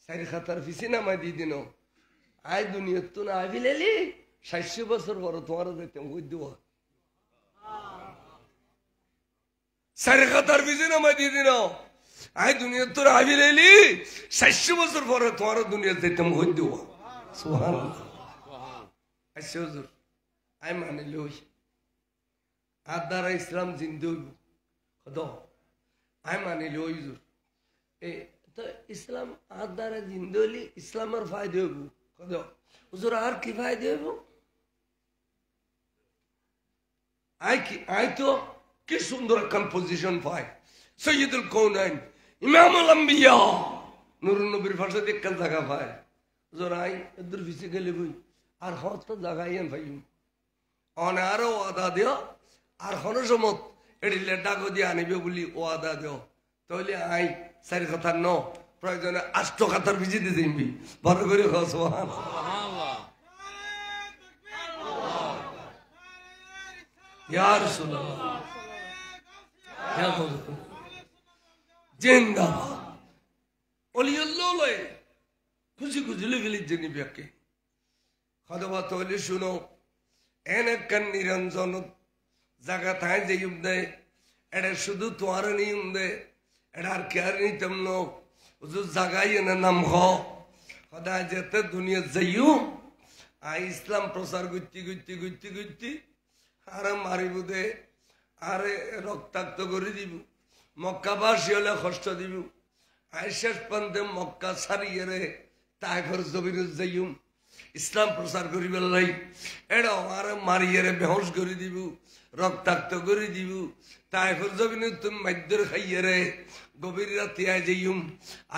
সারি খাতার ফিসি নামাই দিয়ে দিন। আয় দুনিয়া তো না আবি লেলি 60 বছর বড় তোমার যাইতাম কই দিব সারি খাতার ফিসি নামাই দিয়ে দিন। আয় দুনিয়া তোর আবি লেলি 60 বছর পরে তোমার দুনিয়া যাইতাম কই দিব। সুবহানাল্লাহ। আচ্ছা হুজুর আয় মানে লই আর দ্বারা ইসলাম জিন্দা হইব কত আয় মানে লই হুজুর এই তো ইসলাম আর দ্বারা জিন্দা হইলে ইসলামের ফায়দা হইব কত হুজুর আর কি ফায়দা হইব? আয় তো কি সুন্দর একখান পজিশন পায় সৈয়দুল কওনাইন ইমামুল আম্বিয়া নুরুন নবীর ফাঁসে একখান জায়গা পায়। হুজুর আই এদুর ভিসে গেলে বই আর হত জায়গায় ভাই অনে আরো আদা দিও আর হন সমত এড়িলে ডাকো দিয়ে আনিবে বলি ওয়াদা দেও তাহলে আই 4 কথার ন প্রয়োজনে 8 কথার ভিজিতে দিবি বড় করে সুবহানাল্লাহ ইয়া রাসূলুল্লাহ ইয়া রাসূলুল্লাহ জিন্দাবাদ ওলিয়াল্লাহ লয় খুশি খুশি লিখলি জেনি ব্যাকে খদবা তলে শুনো এনে কান নিরঞ্জন জায়গা থায় যে দে এটা শুধু তোমার নিয়ম দে এটা আর কেয়ার নিতম ন হুজুর জায়গায় এনে নাম হ খদা যেতে দুনিয়া যাইও আই ইসলাম প্রচার করতে করতে করতে করতে আরে মারিব দে আরে রক্তাক্ত করে দিব মক্কাবাসী হলে কষ্ট দিব আই শেষ পর্যন্ত মক্কা ছাড়িয়ে রে তাইফের জমিন যাইম ইসলাম প্রচার করিবে লাই এটা আরে মারিয়ে রে বেহস করে দিব রক্তাক্ত করে দিব তাইফের জমিন তুমি মাধ্যর খাইয়ে রে গভীর রাতে আই যাইম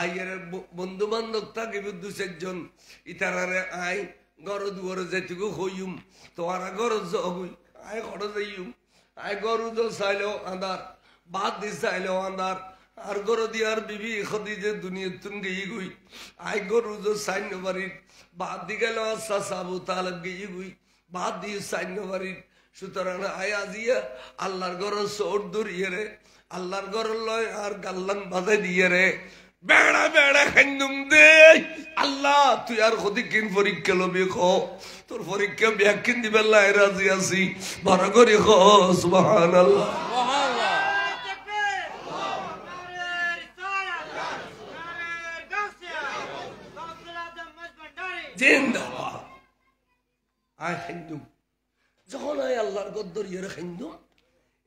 আইয়ের বন্ধু বান্ধব থাকিব 2-4 জন ইতারারে আই গরু দুয়ারে যেটুকু হইম তোমারা গরু জগুই আই ঘরে যাইম আই গরু তো চাইলেও আন্দার বাদ দি চাইলেও আন্দার আর গরু দিয়ার বিবি খদিজে দুনিয়ার তুন গিয়ে গুই আই গরু তো সাইন্য বাড়ির বাদ দি গেল আচ্ছা সাবু তালেব গিয়ে গুই বাদ দিয়ে সাইন্য বাড়ির সুতরাং আই আজিয়া আল্লাহর গরু সোর দূরিয়ে রে আল্লাহর গরু লয় আর গাল্লান বাজে দিয়ে রে বেড়া বেড়া খাইন্দুম দে আল্লাহ তুই আর খদি কিন পরীক্ষা লবি খ তোর পরীক্ষা ব্যাখ্যান দিবে লাই রাজি আছি বড় করে খ সুবহানাল্লাহ জিন্দাবাদ আয় খাইন্দুম যখন আয় আল্লাহর গদ্দর ইয়ে খাইন্দুম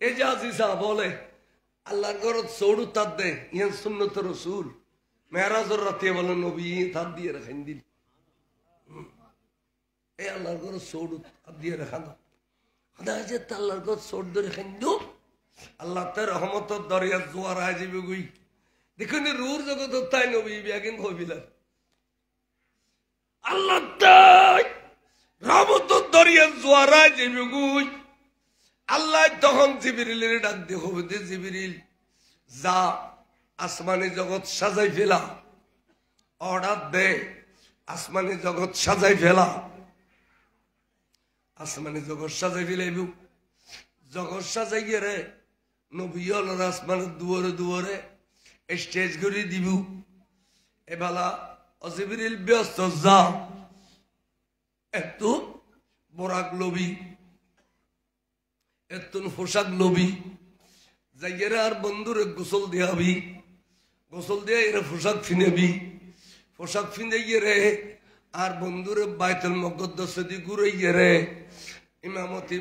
এই যে আজিজা বলে আল্লাহর গরত সৌড়ু তার দে ইয়ান সুন্নত রসুল মেরাজর রাতে বলে নবী তার দিয়ে রেখান দিল এই আল্লাহর গরত সৌড়ু তার দিয়ে রেখানো যে আল্লাহর গরত সৌড় ধরে খাইন্দুম আল্লাহ তার রহমতর দরিয়া জোয়ার আয় যাবে গুই দেখুন রুর জগত তাই নবী ব্যাগিন হইবিলার আল্লাহ তাই রহমতর দরিয়া জোয়ার আয় যাবে গুই আল্লাহ তখন জিবরিলের ডাক দিয়ে হবে দে জিবরিল যা আসমানি জগৎ সাজাই ফেলা অর্ডার দে আসমানি জগৎ সাজাই ফেলা আসমানি জগৎ সাজাই ফেলাইব জগৎ সাজাইয়ে রে নবী হল আসমানের দুয়ারে দুয়ারে স্টেজ করে দিব এবেলা জিবরিল ব্যস্ত যা একটু বরাক লবি এতন পোশাক লবি যাইয়েরা আর বন্ধুরে গোসল দিয়াবি গোসল দিয়ে এরা পোশাক ফিনেবি পোশাক ফিনে রে আর বন্ধুরে বাইতুল মুকদ্দাস দি ঘুরাইয়ে রে ইমামতি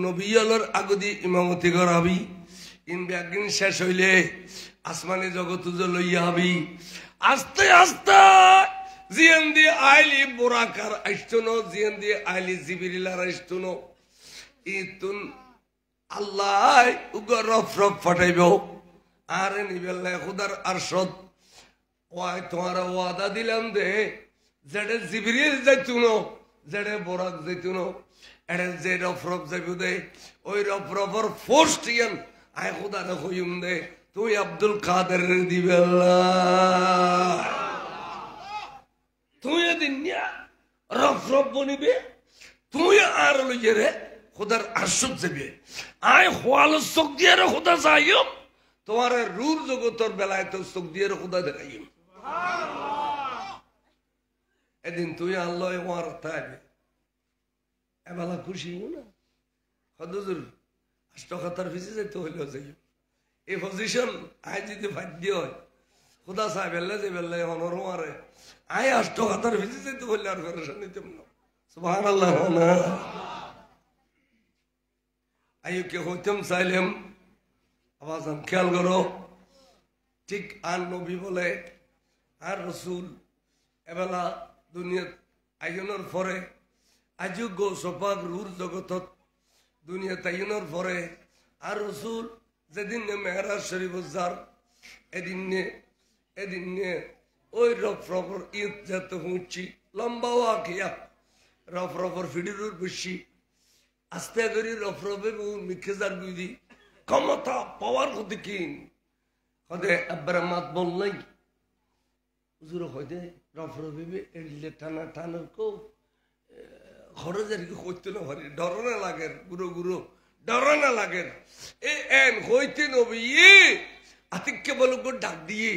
নবিয়ালর আগদি ইমামতি করাবি ইন ব্যাগিন শেষ হইলে আসমানি জগৎ লইয়া হবি আস্তে আস্তে জিয়ান দিয়ে আইলি বোরাকার আইস্তনো জিয়ান দিয়ে আইলি জিবরিলার আইস্তনো ইতুন আল্লাহ উগর রফ রফ ফাটাইব আর নিবেল্লা খুদার আরশদ ওয়াই তোমার ওয়াদা দিলাম দে যেটা জিবরিল যাইতুনো যেটা বোরাক যাইতুনো এটা যে রফ রফ যাইব দে ওই রফ রফর ফোর্স্ট ইয়ান আই খুদার হইম দে তুই আব্দুল কাদের দিবেল্লা তুই এদিন রফ রফ বনিবে তুই আর লইয়ে রে খুদার আরশদ যাবে আয় হওয়াল চোখ দিয়ে রে খুদা যাইম তোমার রুর জগতর বেলায় তো চোখ দিয়ে রে খুদা দেখাইম এদিন তুই আল্লাহ ওয়ার থাকবে এবেলা খুশি না হদুজুর 8 কথার ফিসে যেতে হইলেও যাইম এই পজিশন আয় যদি বাধ্য হয় খুদা সাহেব এলে যে বেলা অনর মারে আয় 8 কথার ফিসে যেতে হইলে আর ঘরে নিতাম না সুবহানাল্লাহ না আয়ু কে হইতাম চাইলাম আওয়াজ খেয়াল করো ঠিক আর নবী বলে আর রসুল এবেলা দুনিয়া আইনের পরে আজও গো সপাক রুর জগতত দুনিয়া তাইনের পরে আর রসুল যেদিন মেহরাজ শরীফ যার এদিন ওই রফ রফর ঈদ যেতে হুঁচি লম্বাও আখিয়া রফ রফর ফিডির বসি আস্তে করে রফ রফে মিখে যার বুঝি ক্ষমতা পাওয়ার হতে কিন হদে একবারে মাত বললাই হুজুর হইতে রফ রবিবে এড়িলে টানা টানার কো খরচের কি করতে না পারি ডরনা লাগের গুরু গুরু ডরনা লাগের এ এন হইতে নবী আতিককে বলো গো ডাক দিয়ে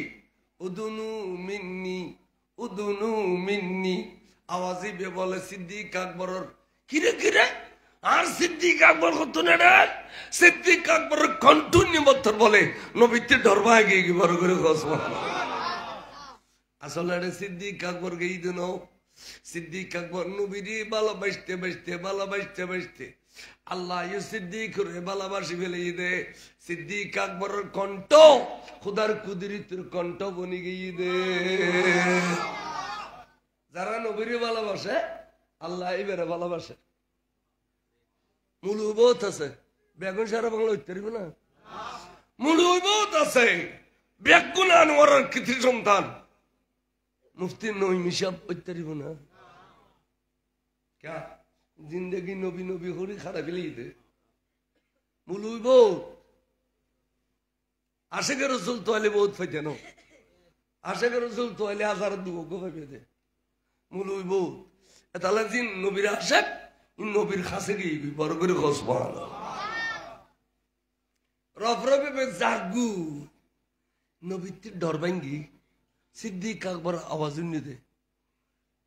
উদুনু মিন্নি আওয়াজি বে বলে সিদ্দিক আকবরর কিরে কিরে আর সিদ্দিক আকবর কত না রে সিদ্দিক আকবরের কন্টিনিউ বছর বলে নবীতে ডরবা গিয়ে বড় করে কসমা আসলে সিদ্দিক আকবর গেই দিন সিদ্দিক আকবর নবীরে ভালোবাসতে আল্লাহ ইউ সিদ্দিক রে ভালোবাসি ফেলে দে সিদ্দিক আকবরের কণ্ঠ খুদার কুদরতের কণ্ঠ বনি গিয়ে দে যারা নবীরে ভালোবাসে আল্লাহ এবারে ভালোবাসে মুলু বহুত আছে বেগুন সারা বাংলা উঠতে পারবে না মুলু বহুত আছে বেগুন আনোয়ারের কৃতি সন্তান মুফতি নঈম সাহেব উঠতে পারবে না क्या जिंदगी नबी नबी हो रही खड़ा बिली दे मुलुई बहुत आशे के रसूल तो आले बहुत फैते नो आशे के रसूल तो आले हजार दुगो को फैते दे मुलुई बहुत एताला जिन नबीर आशक इन नबीर खासे की बरगरी खसबान रफरफे पे जागू नबी ती डर बांगी सिद्दीक আকবর आवाज नहीं दे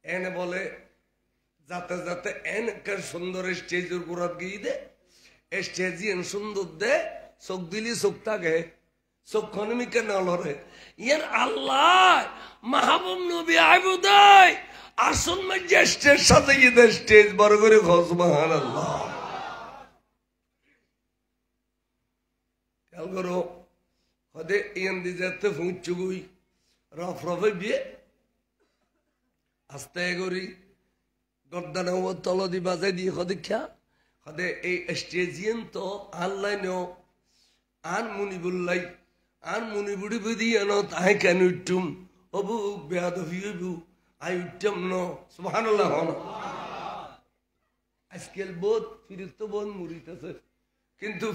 एने बोले जाते जाते एनकर सुंदर स्टेज गुरात गई दे स्टेज सुंदर दे चोख दिली चोखता गए चोख खनमी के नलरे यार अल्लाह महबूब नबी आबुदाय आसन में जे स्टेज साजाइए दे स्टेज बड़ करे सुबहानाल्लाह ख्याल करो हदे यान दी जाते फुंचु गई रफ रफे बिए आस्ते गरी গর্দানা ও তলদি বাজাই দিয়ে দেখা হদে এই স্টেজিয়ান তো আনলাইন আন মুনিবুল্লাই আন মুনিবুড়ি বুদি আনো তাই কেন উঠুম অবু বেয়াদফি হইবু আই উঠম ন সুবহানাল্লাহ আজকাল বহুত ফিরিস তো বহুত মুরিতেছে কিন্তু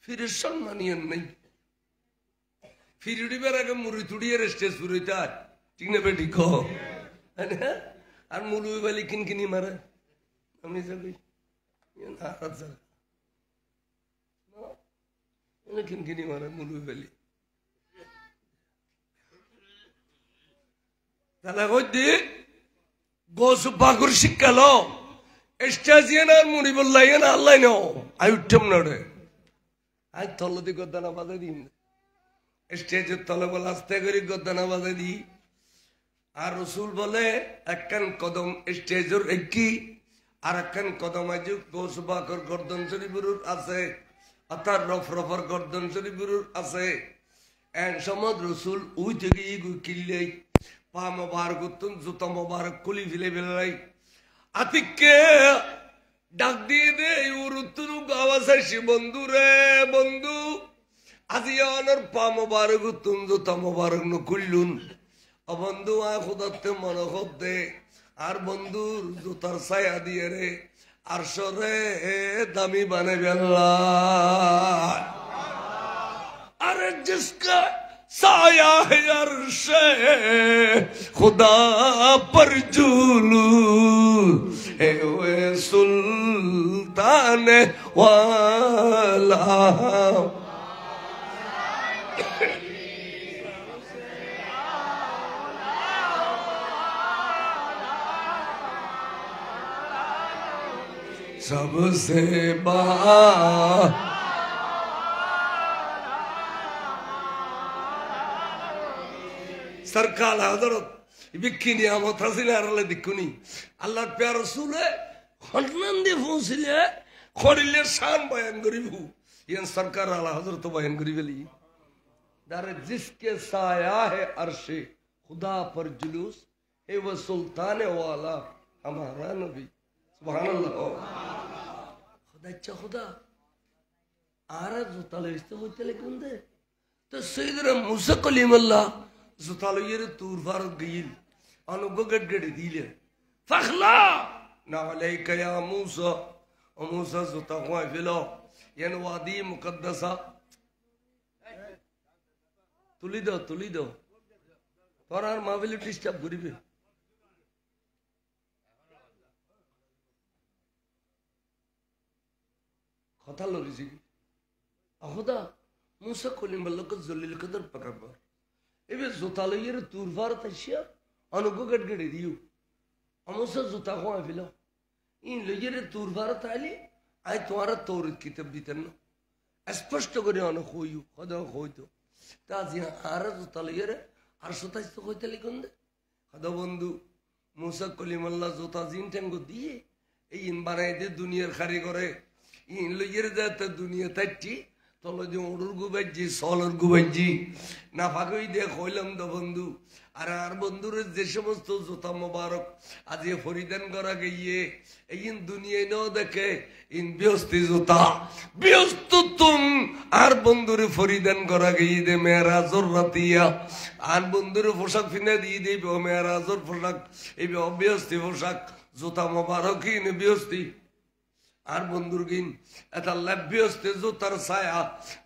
ফিরিস সম্মানীয় নেই ফিরিডিবার আগে মুড়ি তুড়িয়ে স্টেজ ফুরিতা ঠিক না বেটি কো আর মুলুই বালি কিনকিনি মারে আমি যাবি কিনকিনি মারে মুলুই বালি তাহলে কইদি গোস বাগুর শিক্ষালো স্টেজিয়ান আর মুড়ি বললাইন আল্লাহ নো আই উঠম না রে আই তলদি গদ্দানা বাজাই দিন স্টেজের তলে বলে আস্তে করে গদ্দানা বাজাই দি আর রসুল বলে একখান কদম স্টেজের একই আর একখান কদম আজ গোসবাকর গর্দন শরীফুর আছে অর্থাৎ রফরফর গর্দন শরীফুর আছে এন সমদ রসুল উই থেকে ইগু কিল্লে পা মোবারক তুন জুতা মোবারক কুলি ফিলে ফেলাই আতিককে ডাক দিয়ে দে উরুতুরু গাওয়াসাইছি বন্ধু রে বন্ধু আজিয়ানোর পা মোবারক তুন জুতা মোবারক ন কুল্লুন বন্ধু খুদাতে মনোহর দে আর বন্ধুর জুতার ছায়া দিয়ে রে আর সরে দামি বানাবে আরে জিসকা साया है अर्श खुदा पर जुलू है वे सुल्तान वाला सबसे बा सरकार हजरत बिक्की नियामत हासिल आरले दिकुनी अल्लाह प्यार रसूले हन्नंदे फुसिले खड़िले शान बयान करिबु यन सरकार आला हजरत बयान करिबेली दारे जिसके साया है अर्शे खुदा पर जुलूस है वो सुल्तान वाला हमारा नबी सुभान अल्लाह खुदा अच्छा खुदा आरा जुताले इस्तो होते लेकुंदे तो सैयदना मूसा कलीमुल्लाह जुतालो ये तूर फारत गईल अनुगो गड़गड़ी दिले फखला ना अलैका या मूसा ओ मूसा जुता हुआ फिलो ইয়ান ওয়াদি মুকদ্দাসা তুলি দাও তোর আর মাহফিলে ডিস্টার্ব করিবে কথা লড়িছি আহদা মুসা কলিমাল্লাহ জলিল কদর পাকাবার এবার জোতা লইয়ের তুর ভারত আসিয়া অনুগ গট গড়ে দিও আমসা জুতা খোয়া ফেল ইন লইয়ের তুর ভারত আইলি আই তোমার তৌরিত কিতাব দিতেন না স্পষ্ট করে অনেক হইও কদ হইতো তা আজি আর জুতা লইয়ের আর সোতাইছ তো কইতে লিখুন দে কদ বন্ধু মুসা কলিমাল্লাহ জুতা জিন টেঙ্গ দিয়ে এই ইন বানাই দে দুনিয়ার খারি করে ইন লইয়ের যাতে দুনিয়া তাইটি তল যে ওড়ুর গুবাইজি সলর গুবাইজি না ফাঁকই দিয়ে কইলাম তো বন্ধু আর বন্ধুর যে সমস্ত জুতা মোবারক আজ ফরিদান করা গিয়ে এই দুনিয়ায় ন দেখে ইন ব্যস্তি জুতা ব্যস্ত তুম আর বন্ধুরে ফরিদান করা গিয়ে দে মেয়েরাজর রাতিয়া আর বন্ধুরে পোশাক ফিনে দিয়ে দেব মেয়েরাজর পোশাক এই অব্যস্তি পোশাক জুতা মোবারক ইন ব্যস্তি আর বন্ধুর গিন এটা লাভ্যস্তে জুতার ছায়া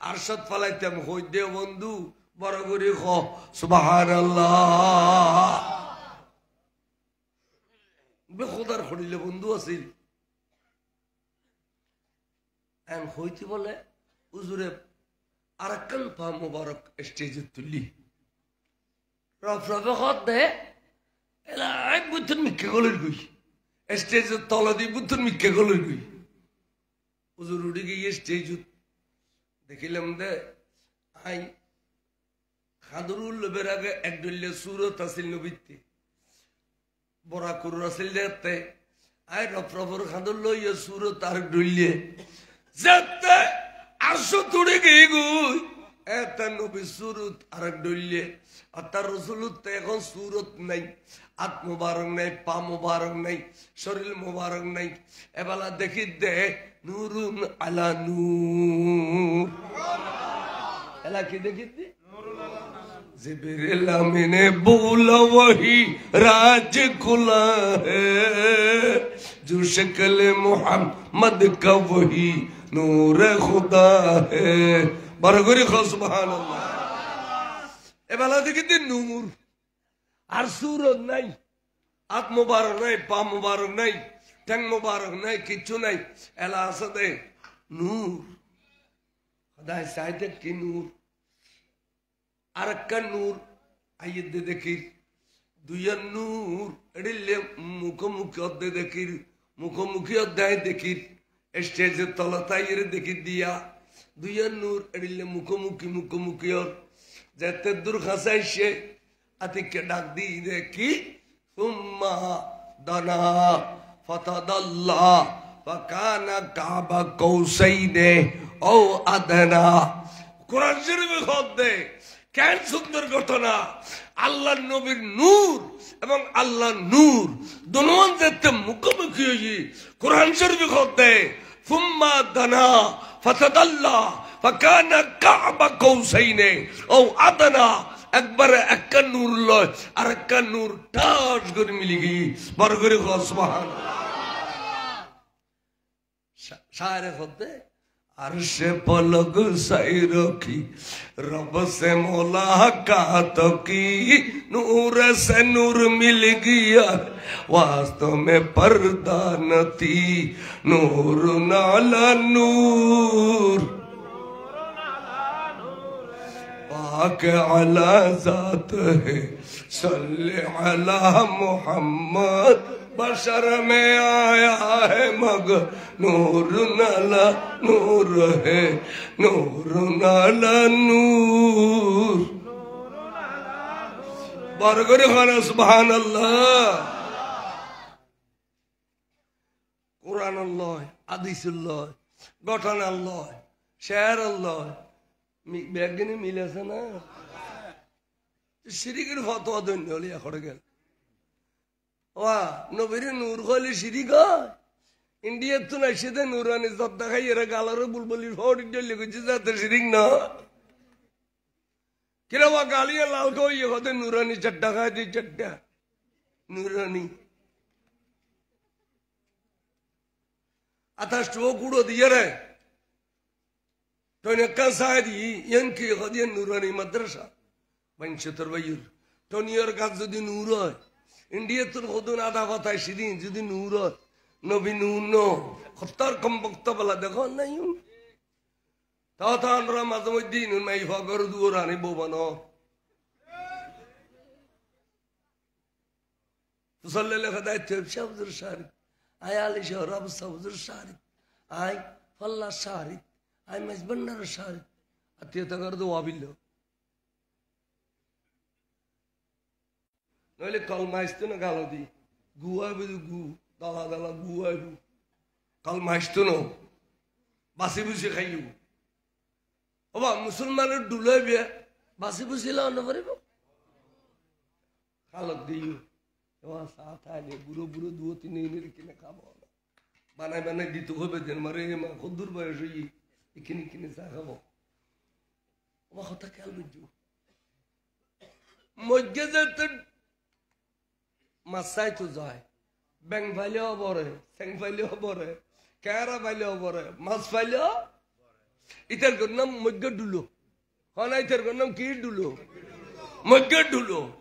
আর সত ফালাইতাম হই দে বন্ধু বড় করে খ সুবহানাল্লাহ বেখুদার খড়িলে বন্ধু আছিল এন হইতে বলে হুজুরে আরেকখান পা মুবারক স্টেজে তুলি রফরফে খত দে এলা এক বুদ্ধন মিক্কে গলের গই স্টেজের তল দিয়ে বুদ্ধন মিক্কে গলের গই হুজুর উঠে গিয়ে স্টেজ দেখিলাম দে আই খাদরুল লোবের আগে এক ডল্লে সুরত আসিল নবীতে বরাকুর আসিল দেখতে আই রফরফর খাদর লইয়া সুরত আর ডল্লে যেতে আসো তুড়ে গিয়ে গুই এটা নবী সুরত আর এক ডল্লে আর তার রসুলত এখন সুরত নাই হাত মুবারক নাই পা মুবারক নাই শরীর মুবারক নাই এবেলা দেখি দে নূরুন আলা নূর এলা কি দেখি দে जिब्रील मैंने बोला वही राज खुला है जो शक्ल मोहम्मद का वही नूर खुदा है बरगरी खो सुभान अल्लाह ए बाला देखी दे नूर আর সুরত নাই হাত মুবারক নাই পা মুবারক নাই ঠ্যাং মুবারক নাই কিচ্ছু নাই এলা আছে দে নূর খোদায় চাইতে কি নূর আর একটা নূর আইয়ে দে দেখি দুইয়ের নূর এড়িলে মুখোমুখি অর্ধে দেখি মুখোমুখি অধ্যায় দেখি স্টেজের তলতাইয়ের দেখি দিয়া দুইয়ের নূর এড়িলে মুখোমুখি ওর যেতে দূর খাসাইছে আতিকে ডাক দিয়ে দেখি সুম্মা দানা ফাতাদাল্লা ফাকানা কাবা কৌসাইনে ও আদনা কোরআন শরীফে খত দে কেন সুন্দর ঘটনা আল্লাহ নবীর নূর এবং আল্লাহ নূর দুনোন যেতে মুখোমুখি হই কোরআন শরীফে খত দে সুম্মা দানা ফাতাদাল্লা ফাকানা কাবা কৌসাইনে ও আদনা একবারে একটা নূর লয় আর একটা নূর টাস করে মিলি গিয়ে বড় করে সুবহানাল্লাহ শায়রে হতে আর সে পলক সাই রখি রব সে মুলাকাত কি নূর সে নূর মিল গया वास्तव में पर्दा नती नूर नाला नूर पाक अला जात है सल्ले अला मोहम्मद बशर में आया है मगर नूर नाला नूर है नूर नाला नूर बरगरे खाना सुभान अल्लाह कुरान अल्लाह हदीस अल्लाह गठन अल्लाह शेर अल्लाह ব্যাগিনে মিলেছে না শিরিকের ফতোয়া দৈন্য হলে এখন গেল ওয়া নবীর নূর হলে শিরিক হয় ইন্ডিয়ার তো নাই সেটা নুরানি জব দেখাই এরা গালারও বুলবুলির ফড়ি ডলে গেছে যাতে শিরিক না কিরা ওয়া গালিয়া লাল কইয়ে হতে নুরানি চাট্টা খাই দি চাট্টা নুরানি আতাশ টো কুড়ো দিয়ে রে Tonya Kasadi, Yankee Hodian Nurani Madrasa, Banchatar Vayur, Tonyar Gazudi Nuro, India to Hodunada Vatashidin, Judi Nuro, Novinuno, Hotar Compoctabala, the Honayum. Tatan Ramadamudin, my father Durani Bobano. Sallah Shabzur Shari, I Alisha Rab Sabzur Shari, I Falla Shari, I Miss Bandar Shari, Atiatagar the Wabillo. No, they call my stuna galadi, Gua with Gu, Dala Gua, call my stuno, Basibusi Hayu. Oh, Musulman do Labia, Basibusilla on the Variable. How do you? Guru do it in the Cabo. But I'm a bit to Hobet and Marima, Hodurba, the Kinikin Sahabo. What a calvin do? Mogated Masai to Zai, Bang Valio Bore, Sang Valio Bore, Cara Valio Bore, Mas Valio? Itar Gunam Mugadulo. Honaitar Gunam Kidulo. Mugadulo.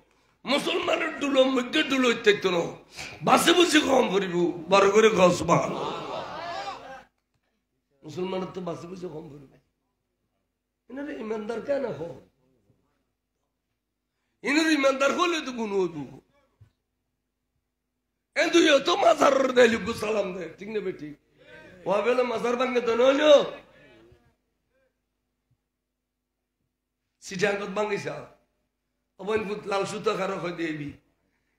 Musulman dulo Mugadulo Tetono. Basibusi Homburibu, Baraguri Cosma. Musulman to Basibusi Homburibu. In a remandar can of home. In a remandar hole to Gunubu. And do you Thomas are the Lugusalam there, Tignabeti? Wavela Mazarbanga Donono. Sijangot Bangisa. When put Lausuta Karafa Devi.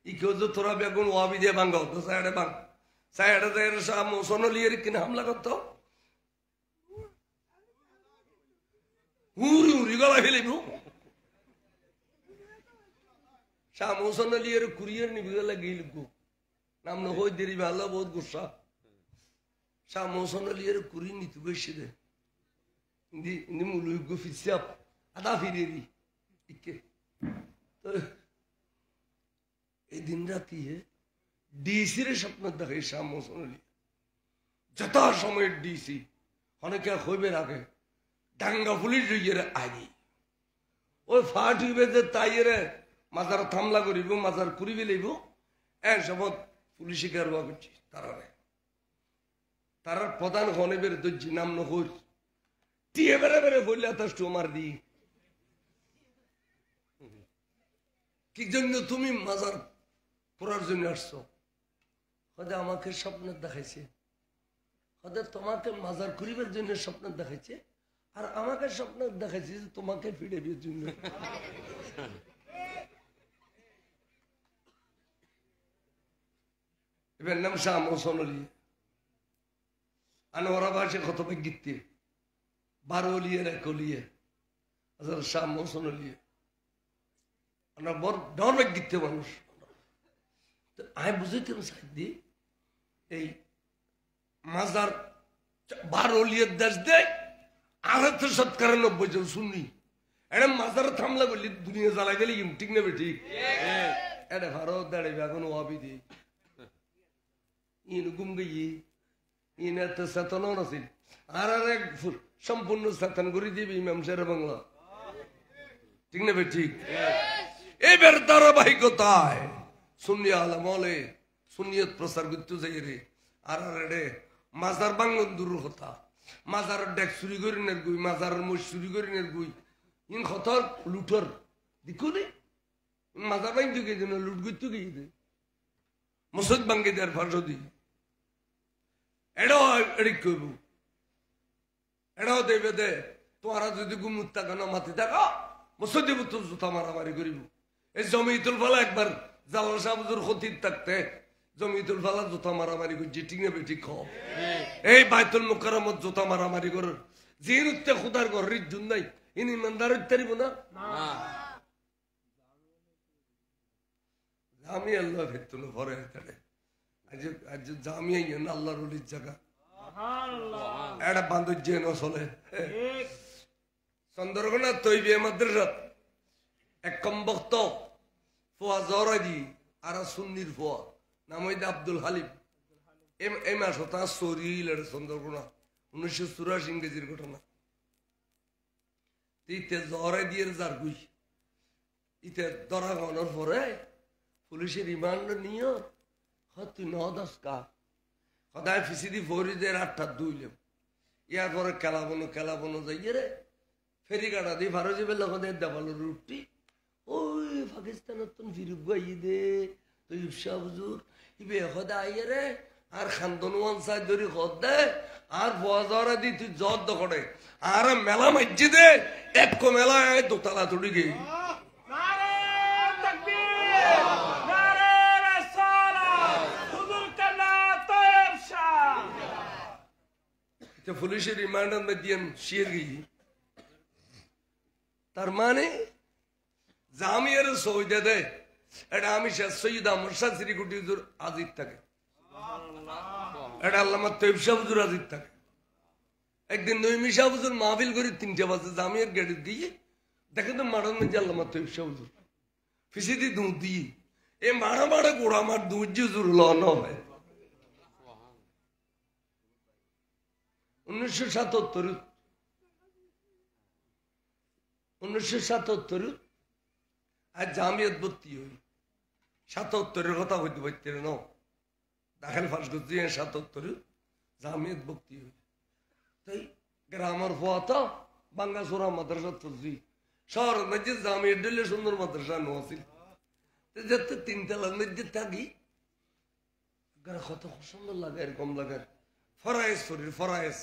He goes to Torabiagun Wabi de Bango, the side of Bang. Side of the Samo Sonolirik in Hamlagato. Uru, Rigola Hilibu. Samo Sonolir, Courier, Nibula Gilgu. Namno Derivala both Gusa. Samo Sonolir, Curini to Gushide. In the Mulu Gufisiap. Adafiri. ए दिन राती है DC रे सपना देखे शाम मौसम जता समय डीसी होने क्या खोबे राखे डंगा पुलिस जो रे आगी ओ फाटी बेदे तायरे मजार थामला करिबो मजार कुरिबे लेबो ए सबत पुलिस करबा कुछ तारा प्रधान होने बेर दज्जी नाम न होय টিয়ে বেরে বেরে বললে তা স্টোমার দি কি জন্য তুমি মাজার পড়ার জন্য আসছো খোদা আমাকে স্বপ্ন দেখাইছে খোদা তোমাকে মাজার করিবার জন্য স্বপ্ন দেখাইছে আর আমাকে স্বপ্ন দেখাইছে যে তোমাকে ফিরাইবার জন্য এবার নাম শাহ মোহসেন আলী আনোয়ারা বাসে খতবে গীতে 12 লিয়ে রেকলিয়ে আচ্ছা শাহ মোহসেন আলী আমরা বড় ডরবে গীতে মানুষ তো আমি বুঝাইতাম সাইদি এই মাজার 12 লিয়ে দেশ দেয় আর তো 97 জন শুননি এটা মাজার থামলা বলি দুনিয়া জ্বালাই গেলি ঠিক না বেটি এটা ভারত দাঁড়ে এখন ওয়াবি দি ইন গুম গই ইন এত সাতন নসিল আর এক সম্পূর্ণ সাতন করে দিবি ইমাম সাহেব বাংলা ঠিক না বেটি এবার ধারাবাহিকতায় সুন্নি আলম বলে সুন্নিয়ত প্রচার করতে যাই রে আর রে মাজার বাঙ্গন দূর হতা মাজার ডেক চুরি করি নের গুই মাজার মুখ চুরি করি নের গুই ইন খতর লুঠর দেখো রে মাজার বাঙ্গি কে যেন লুট করতে গিয়ে দে মসজিদ বাঙ্গি দেয়ার ফারসদি এটাও এডিক করবো এটাও দেবে দে তোমারা যদি গুমুত্তা কেন মাতি থাকা মসজিদে বুত জুতা মারামারি করিব এই জমিতুল ফালা একবার জালাল সাহেবুর খতিব থাকতে জমিতুল ফালা জুতা মারামারি করছি ঠিক না বেঠিক খাও এই বাইতুল মুকাররমত জুতা মারামারি কর জিন উত্তে খুদার ঘর রিজুন নাই ইন ইমানদার উত্তরিব না জামি আল্লাহ ফেতুল ভরে তাড়ে আজ আজ জামি আইন আল্লাহর ওলির জায়গা সুবহানাল্লাহ এটা বান্দর জেন চলে ঠিক চন্দ্রকোনা তৈবে মাদ্রাসা এক কমবক্ত ফুয়া জরাদি আর সুন্নির ফুয়া নাম হইতে আব্দুল হালিম এই মাস হতা সরিল চন্দ্রকোনা 1984 ইংরেজির ঘটনা ইতে জ্বরে দিয়ে যার গুই ইতে ধরা গণর পরে পুলিশের রিমান্ড নিয়ে তুই ন দশ কা সদায় ফিসিদি ফরিদের 8টা 2 লেম ইয়ার পরে খেলাবনো যাইয়ে রে ফেরি কাটা দিয়ে ভারো যাবে লগদের দেবালো রুটি ওই পাকিস্তানের তো ফিরুক গাইয়ে দে তুই ইফসা হুজুর ইবে হদা আইয়ে রে আর খান্দনওয়ান সাইড ধরি খদ দে আর বাজারে দি তুই জদ দখড়ে আর মেলা মাইজি দে এক মেলা দোতলা তুড়ি গই পুলিশের রিমান্ড দিয়েন শিয়ের গিয়ে তার মানে জামিয়ার সৌদে দে এটা আমি সৈয়দ আহমদ শাহ শ্রীকুটি হুজুর আজিদ থাকে এটা আল্লামা তৈব শাহ হুজুর আজিদ থাকে একদিন নইমি শাহ হুজুর মাহফিল করে 3টে বাজে জামিয়ার গেড়ে দিয়ে দেখেন তো মারার মধ্যে আল্লামা তৈব শাহ হুজুর ফিসিদি দুধ দিয়ে এ মারা গোড়া আমার দুধ হুজুর লন হয় 1977 আর জামিয়াত ভর্তি হই 77 কথা হইতে পারতে ন দাখিল ফাঁস করছি 77 জামিয়াত ভর্তি হই তাই গ্রামের ফোয়াতো বাঙ্গাসোরা মাদ্রাসা তুলছি শহর মসজিদ জামিয়াত দিলে সুন্দর মাদ্রাসা নোয়াছিল যাতে 3তলার মসজিদ থাকি কত সুন্দর লাগে এরকম লাগে ফরায়েজ শরীর ফরায়েজ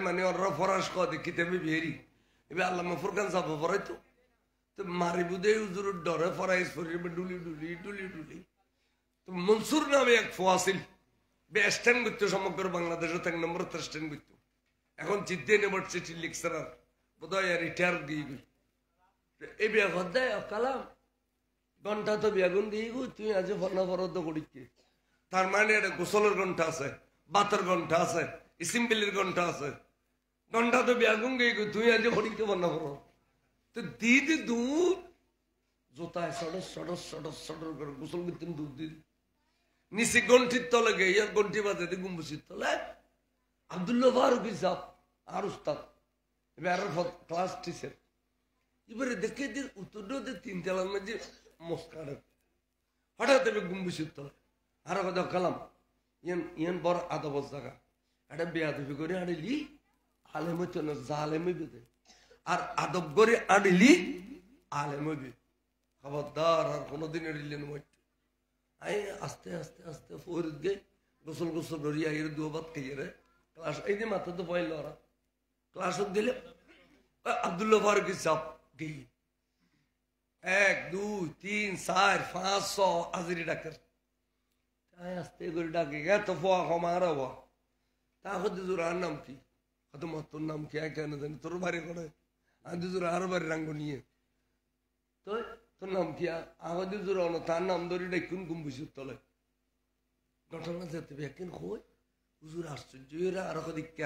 মানে ওরা ফরাস কদে কিতাবে বিহেরি এবার আল্লামা ফুরকান সাহেব ফরাইতো তো মারি বুধে হুজুরের ডরে ফরাইজ শরীর ডুলি তো মনসুর নামে এক ফোয়াছিল বে স্ট্যান্ড করতো সমগ্র বাংলাদেশে 1 নম্বর স্ট্যান্ড করতো এখন জিদ্দে ইউনিভার্সিটি লেকচারার বোধহয় রিটায়ার দিয়ে গই এই বিয়া দেয় কালাম ঘন্টা তো বেগুন দিয়ে গো তুই আজ ফনা ফরদ করিচ্ছে তার মানে একটা গোসলের ঘন্টা আছে বাতের ঘন্টা আছে ইসিমবিলির ঘন্টা আছে ঘন্টা তো বেগুন গিয়ে গো তুই আজ ফরিকে ফনা ফর তো দিদি দুধ জোতায় সডর করে গোসল করতেন দুধ দিদি নিচে গন্ঠির তলে গে ইয়ার গন্ঠি বাজে গুম্বুসির তলে আব্দুল্লাহ ফারুক সাহেব আর উস্তাদ এবার ক্লাস টিচার এবারে দেখে যে উত্তর 3তলার মধ্যে মস্কার হঠাৎ এবার গুম্বুসির তলে আর কথা কালাম ইয়ান বড় আদব জায়গা এটা বেয়াদবি করে আনিলি আলেম হইতো না জালেম হইবে আর আদব করে আনিলি আলেম হইবে খবরদার আর কোনোদিন এড়িলেন আই আস্তে আস্তে আস্তে ফরিদ গে গোসল করিয়া এর দুবাত খাইয়ে রে ক্লাস এই যে মাত্র তো পয়ল ওরা ক্লাস দিলে আব্দুল্লাহ ফারুক সাহেব গেই 1 2 3 4 5 6 হাজিরি ডাক্তার আস্তে করে ডাকে এত ফোয়া কমারা হওয়া তা হতে জোর আর নাম কি হয়তো তোর নাম কি কেন জানি তোর বাড়ি করে আদি জোর আর বাড়ি রাঙ্গ নিয়ে তো তোর নাম কি আহদি জোর তার নাম ধরে ডাকুন গুম্বুসির তলে ঘটনা যেতে একদিন কই হুজুর আশ্চর্য এরা আর দিকে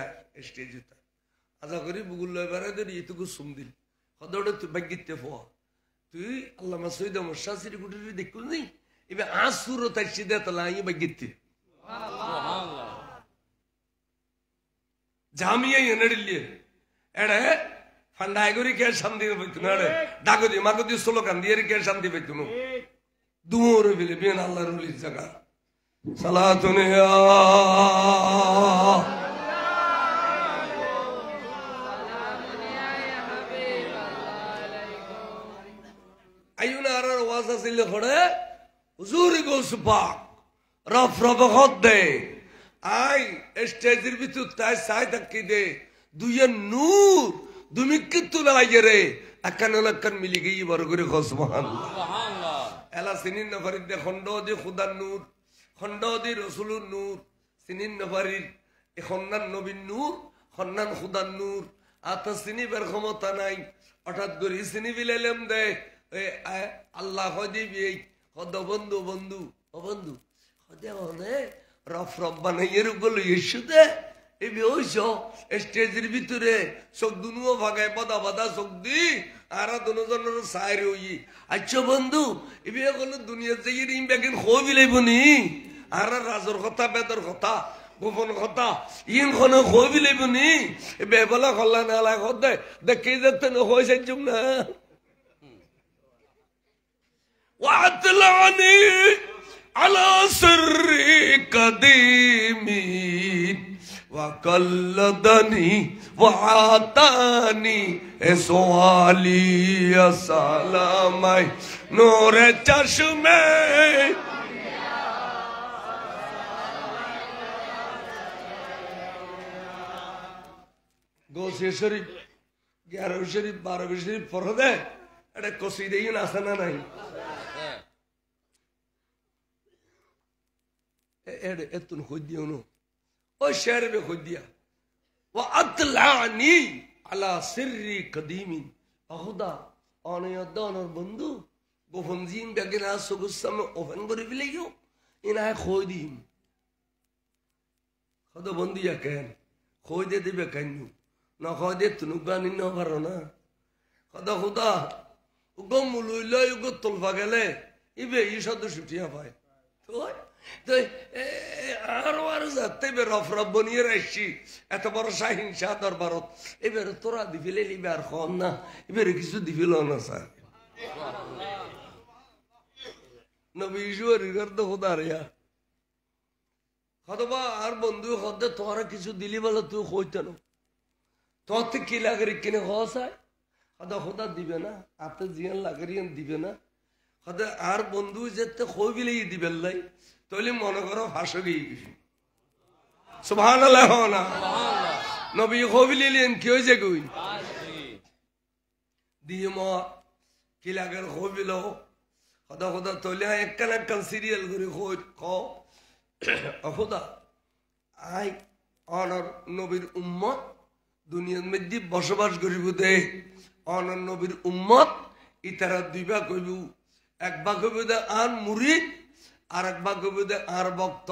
স্টেজ আজা করি বুগুল বেড়ে ধরি এটুকু সুম দিল হদৌড়ে তুই ভাগ্যিতে ফোয়া তুই আল্লামা সৈয়দ আহমদ শাহ শ্রীকুটির দেখুন নি এবার আজ সুরো তাই সিধে তালা আই ভাগ্যিতে জামিয়া এনেড়িলে এড়ে ফান্ডায় করে কে শান্তি পাইতো না এড়ে ডাকদি মাগদি স্লোগান দিয়ে কে শান্তি পাইতো না দুমরে বিলে বিন আল্লাহর ওলির জায়গা সালাতুন ইয়া আইউনা আর ওয়াজ আছিল পড়ে হুজুর গোস পাক রফ খদ দে আই স্টেজের ভিতর তাই সাই থাকি দে দুইয়ে নূর তুমি কিত্তু লাগে রে একান মিলি গিয়ে বড় করে খো সুবহানাল্লাহ এলা সিনিন নফরিদ দে খন্ড দি খুদার নূর খন্ড দি রসুলুর নূর সিনিন নফরিদ এ খন্নান নবীর নূর খন্নান খুদার নূর আতা সিনি বের ক্ষমতা নাই হঠাৎ করে সিনি বিলাইলাম দে আল্লাহ হদিবি হদ বন্ধু বন্ধু ও বন্ধু হদে হনে রফ বানাইয়ের গুলো ইস্যুতে এই হইছ স্টেজের ভিতরে চোখ দুনুও ভাগায় বাদা চোখ দি আর দুজনের সাইর হই আচ্ছা বন্ধু এবার হলো দুনিয়া যাই বেগিন খো বিলাইব নি আর রাজর কথা বেদর কথা গোপন কথা ইন কোনো কবি লেবনি বেবলা কল্লা নালা কদে দেখে যেতে হয়েছে জুম না ওয়াতলানি আলা সিররি কদিমি ওয়াকাল্লাদানি ওয়াতানি এসওয়ালি আসসালামাই নূরে চশমে গোসে শরীফ 11 শরীফ 12 শরীফ পড়ে দে এটা কসিদাই না আছে না নাই এড়ে এতুন খুদিও নো ও শের বে খুদিয়া ওয়া আতলানি আলা সিররি কদিমিন আহুদা অনয়দনর বন্ধু গোপন জিন বেগেনা সুগুসাম ওপেন করে ফেলিও ইনা খোদিম খদ বন্দিয়া কেন খোদে দিবে কেন না খোদে তুনু গানি ন পারো না খদা খুদা উগো মুলুইলে উগো তলফা গেলে ইবে ই সদ ছুটিয়া পায় তো আর যাতে বে রফরব বনিয়ে রাখছি এত বড় সাহিংসা দরবারত এবার তোরা দিফিলে লিবে আর কম না এবার কিছু দিফিল না স্যার নবী ঈশ্বর তো খোদা রে হতবা আর বন্ধু হতে তোরা কিছু দিলি বলে তুই কইতে না তোর থেকে কি লাগে কিনে খাওয়ায় হদা খোদা দিবে না আপনি জিয়ান লাগেন দিবে না হতে আর বন্ধু যেতে কই বিলে দিবে লাই তাহলে মনে করো ফাঁসো গিয়ে গেছি সুবহানাল্লাহ না নবী কই বিলেন কি হয়েছে কই দিয়ে ম কি লাগে কই বিলো হদা খোদা তাহলে একখান সিরিয়াল করে কই খাও খোদা আই অনর নবীর উম্মত দুনিয়ার মধ্যে বসবাস করিব দে অনর নবীর উম্মত ইতারা দুই ভাগ কইব এক ভাগ কইব দে আর মুরিদ আর এক ভাগ কইব দে আর ভক্ত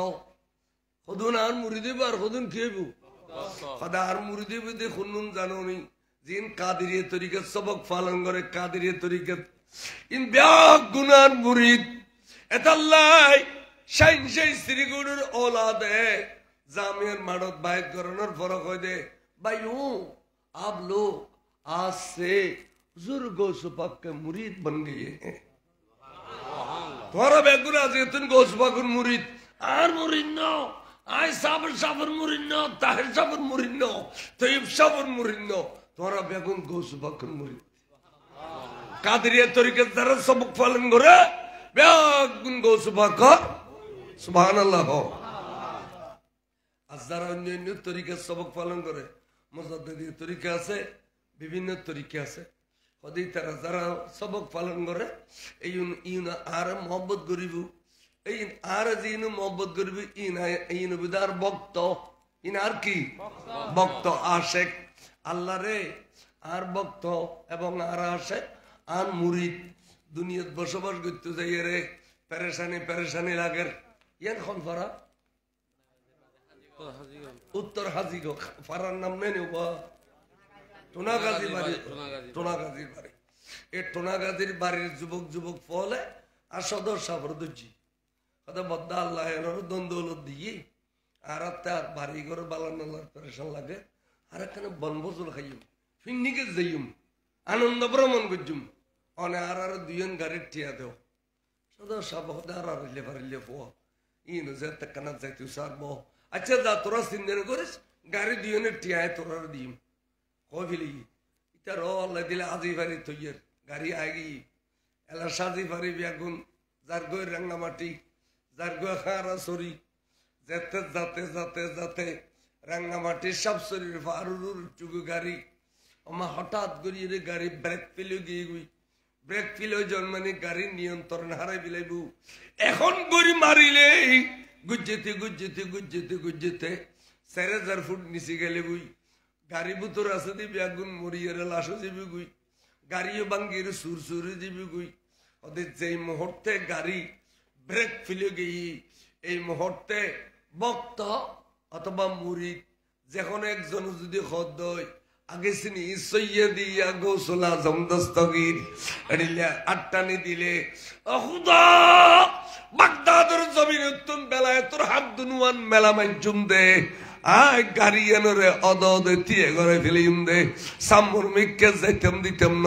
হদুন আর মুরিদ আর হদুন কি হইব খোদা আর মুরিদ দে খুনুন জানোনি জিন কাদেরিয়া তরিকত সবক পালন করে কাদেরিয়া তরিকত ইন ব্যাগ গুনার মুরিদ এতাল্লাই শাইন শাই শ্রীগুরুর औलादे জামিয়ার মাডত বাইত করানোর ফরক হয় দে भाइयों आप लोग आज से हुजूर गौस पाक के मुरीद बन गए हैं तुम्हारा बेगुना जैतुन गौस पाक मुरीद आर मुरीद नो आय साबर मुरीद नो ताहिर साबर मुरीद नो तय्यब साबर मुरीद नो तुम्हारा बेगुन गौस पाक मुरीद कादरिया तरीके तरह सबक पालन करे बेगुन गौस पाक सुभान अल्लाह আজ যারা অন্যান্য তরিকার সবক পালন করে মুজাদ্দিদের তরিকা আছে বিভিন্ন তরিকা আছে হদি তারা যারা সবক পালন করে এই ইন আর মোহাম্মত করিব এই আর জিন মোহাম্মত করিব ইন বিদার ভক্ত ইন আর কি ভক্ত আশেক আল্লাহ রে আর ভক্ত এবং আর আশেক আর মুরিদ দুনিয়াত বসবাস করতে যাই রে পেরেশানি লাগে ইয়ান খন ফারা উত্তর হাজিগো ফারার নাম নেই টোনাগাজির বাড়ি এই টোনাগাজির বাড়ির যুবক ফলে আর সদর সাবর দুজি কথা বদ্দা আল্লাহ দ্বন্দ্ব দিয়ে আর তার বাড়ি ঘর বালান্নার পেরেশান লাগে আর এখানে বনভোজল খাইম ফিন্নিকে যাইম আনন্দ ভ্রমণ করছুম অনে আর দুজন গাড়ির টিয়া দেও সদর সাবর আর পারিলে ফোয়া ইন যে কানা যাইতে সারব আচ্ছা যা তোরা চিন্তা করিস গাড়ি দুজনের টিয়ায় তোরা দিম কইলি এটা র আল্লাহ দিলে আজি পারি তৈয়ার গাড়ি আগি এলা সাজি পারি বেগুন যার গই রাঙ্গামাটি যার গই খারা সরি যেতে রাঙ্গামাটির সব শরীর ফারুর চুগু গাড়ি আমার হঠাৎ করিয়ে গাড়ি ব্রেক ফেলে গিয়ে গুই ব্রেক ফেলে জন্মানি গাড়ির নিয়ন্ত্রণ হারাই বিলাইব এখন গড়ি মারিলে গুজ্জেতে 4000 ফুট নিচে গেলে গুই গাড়ি বুতর আছে দি বেগুন মরিয়ে লাশো যাবি গুই গাড়িও বাঙ্গির সুর যাবি গুই ওদের যেই মুহূর্তে গাড়ি ব্রেক ফেলে গিয়ে এই মুহূর্তে ভক্ত অথবা মুরিদ যখন একজন যদি খদ আগে সিনি সৈয়দি ইয়া গৌসুল আজম দস্তগীর এডিলে আটটানি দিলে খুদা বাগদাদের জমিন তুম বেলায় তোর হামদুনওয়ান মেলা মাইজুম দে আয় গাড়িয়ানরে অদদে তিয়ে ঘরে ফেলিম দে সামুর মিককে যাইতাম দিতাম ন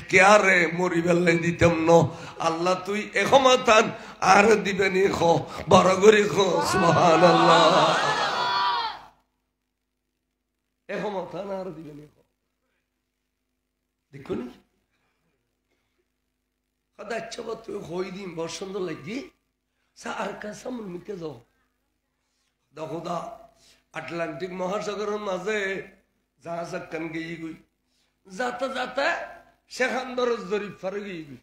কে আরে মরি বেল্লাই দিতাম ন আল্লাহ তুই এখমাতান আর দিবেনি খ বড় করে খ সুবহানাল্লাহ এখমাতান আর দিবেনি খ দেখুন কদা আচ্ছা তুই হই দিন বসন্ত লাগি আর কা সামুর মিককে যাও দেখো দা আটলান্টিক মহাসাগরের মাঝে জাহাজ একখান গিয়ে গুই যাতে যাতে সেখানদর জরিফ ফারে গিয়ে গুই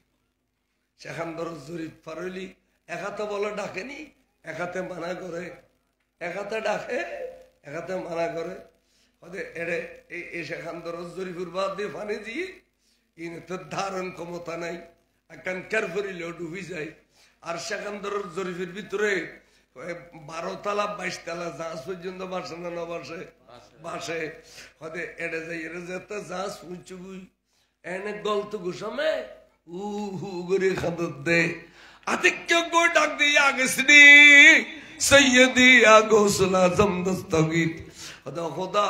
সেখানদর জরিফ ফারলি এক হাতে বলে ডাকেনি এক হাতে মানা করে এক হাতে ডাকে এক হাতে মানা করে এড়ে এই সেখানদর জরিফুর বাদ দিয়ে ফানে দিয়ে ইনি তো ধারণ ক্ষমতা নাই একখান কেয়ার ফরিলেও ডুবি যায় আর সেখানদর জরিফের ভিতরে 12 তালা 22 তালা জাহাজ পর্যন্ত বাসে না না বাসে বাসে হতে এড়ে যাই এড়ে যেতে জাহাজ উঁচু গুই এনে গলত গুসামে হু করে খাদত দে আতিক্য গো ডাক দিয়ে আগেসনি সৈয়দি আগোসুল আজম দস্তগীর হতে খোদা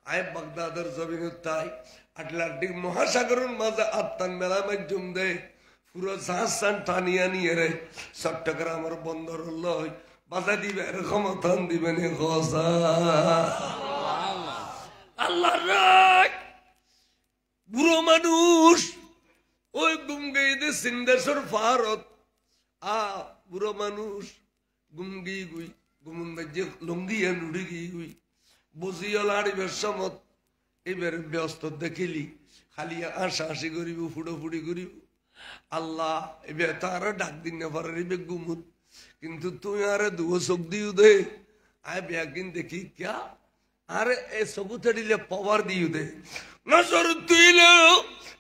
আয় বাগদাদের জমিন তাই আটলান্টিক মহাসাগরের মাঝে আত্মান মেলা মাধ্যম দে পুরো জাহাজ সান টানিয়া নিয়ে রে চট্টগ্রামের বন্দর লয় বাধা দিবে ক্ষমতান দিবেন আল্লাহ বুড়ো মানুষ ওই গুমগেইদে সিন্দেশ্বর ফারত বুড়ো মানুষ গুমগি গুই গুমুন্দাজ্যে লঙ্গিয়া নুড়ি গি গুই বুঝিয়া লাড়িবের সমত এবার ব্যস্ত দেখিলি খালি আশা হাসি করিব ফুটো ফুটি করিব আল্লাহ এবার তারও ডাক দিন না পারে গুমুত কিন্তু তুই আরে দুও চোখ দিও দে আয় ব্যাগিন দেখি ক্যা আরে এ সবুতে দিলে পাওয়ার দিও দে নজর তুইলো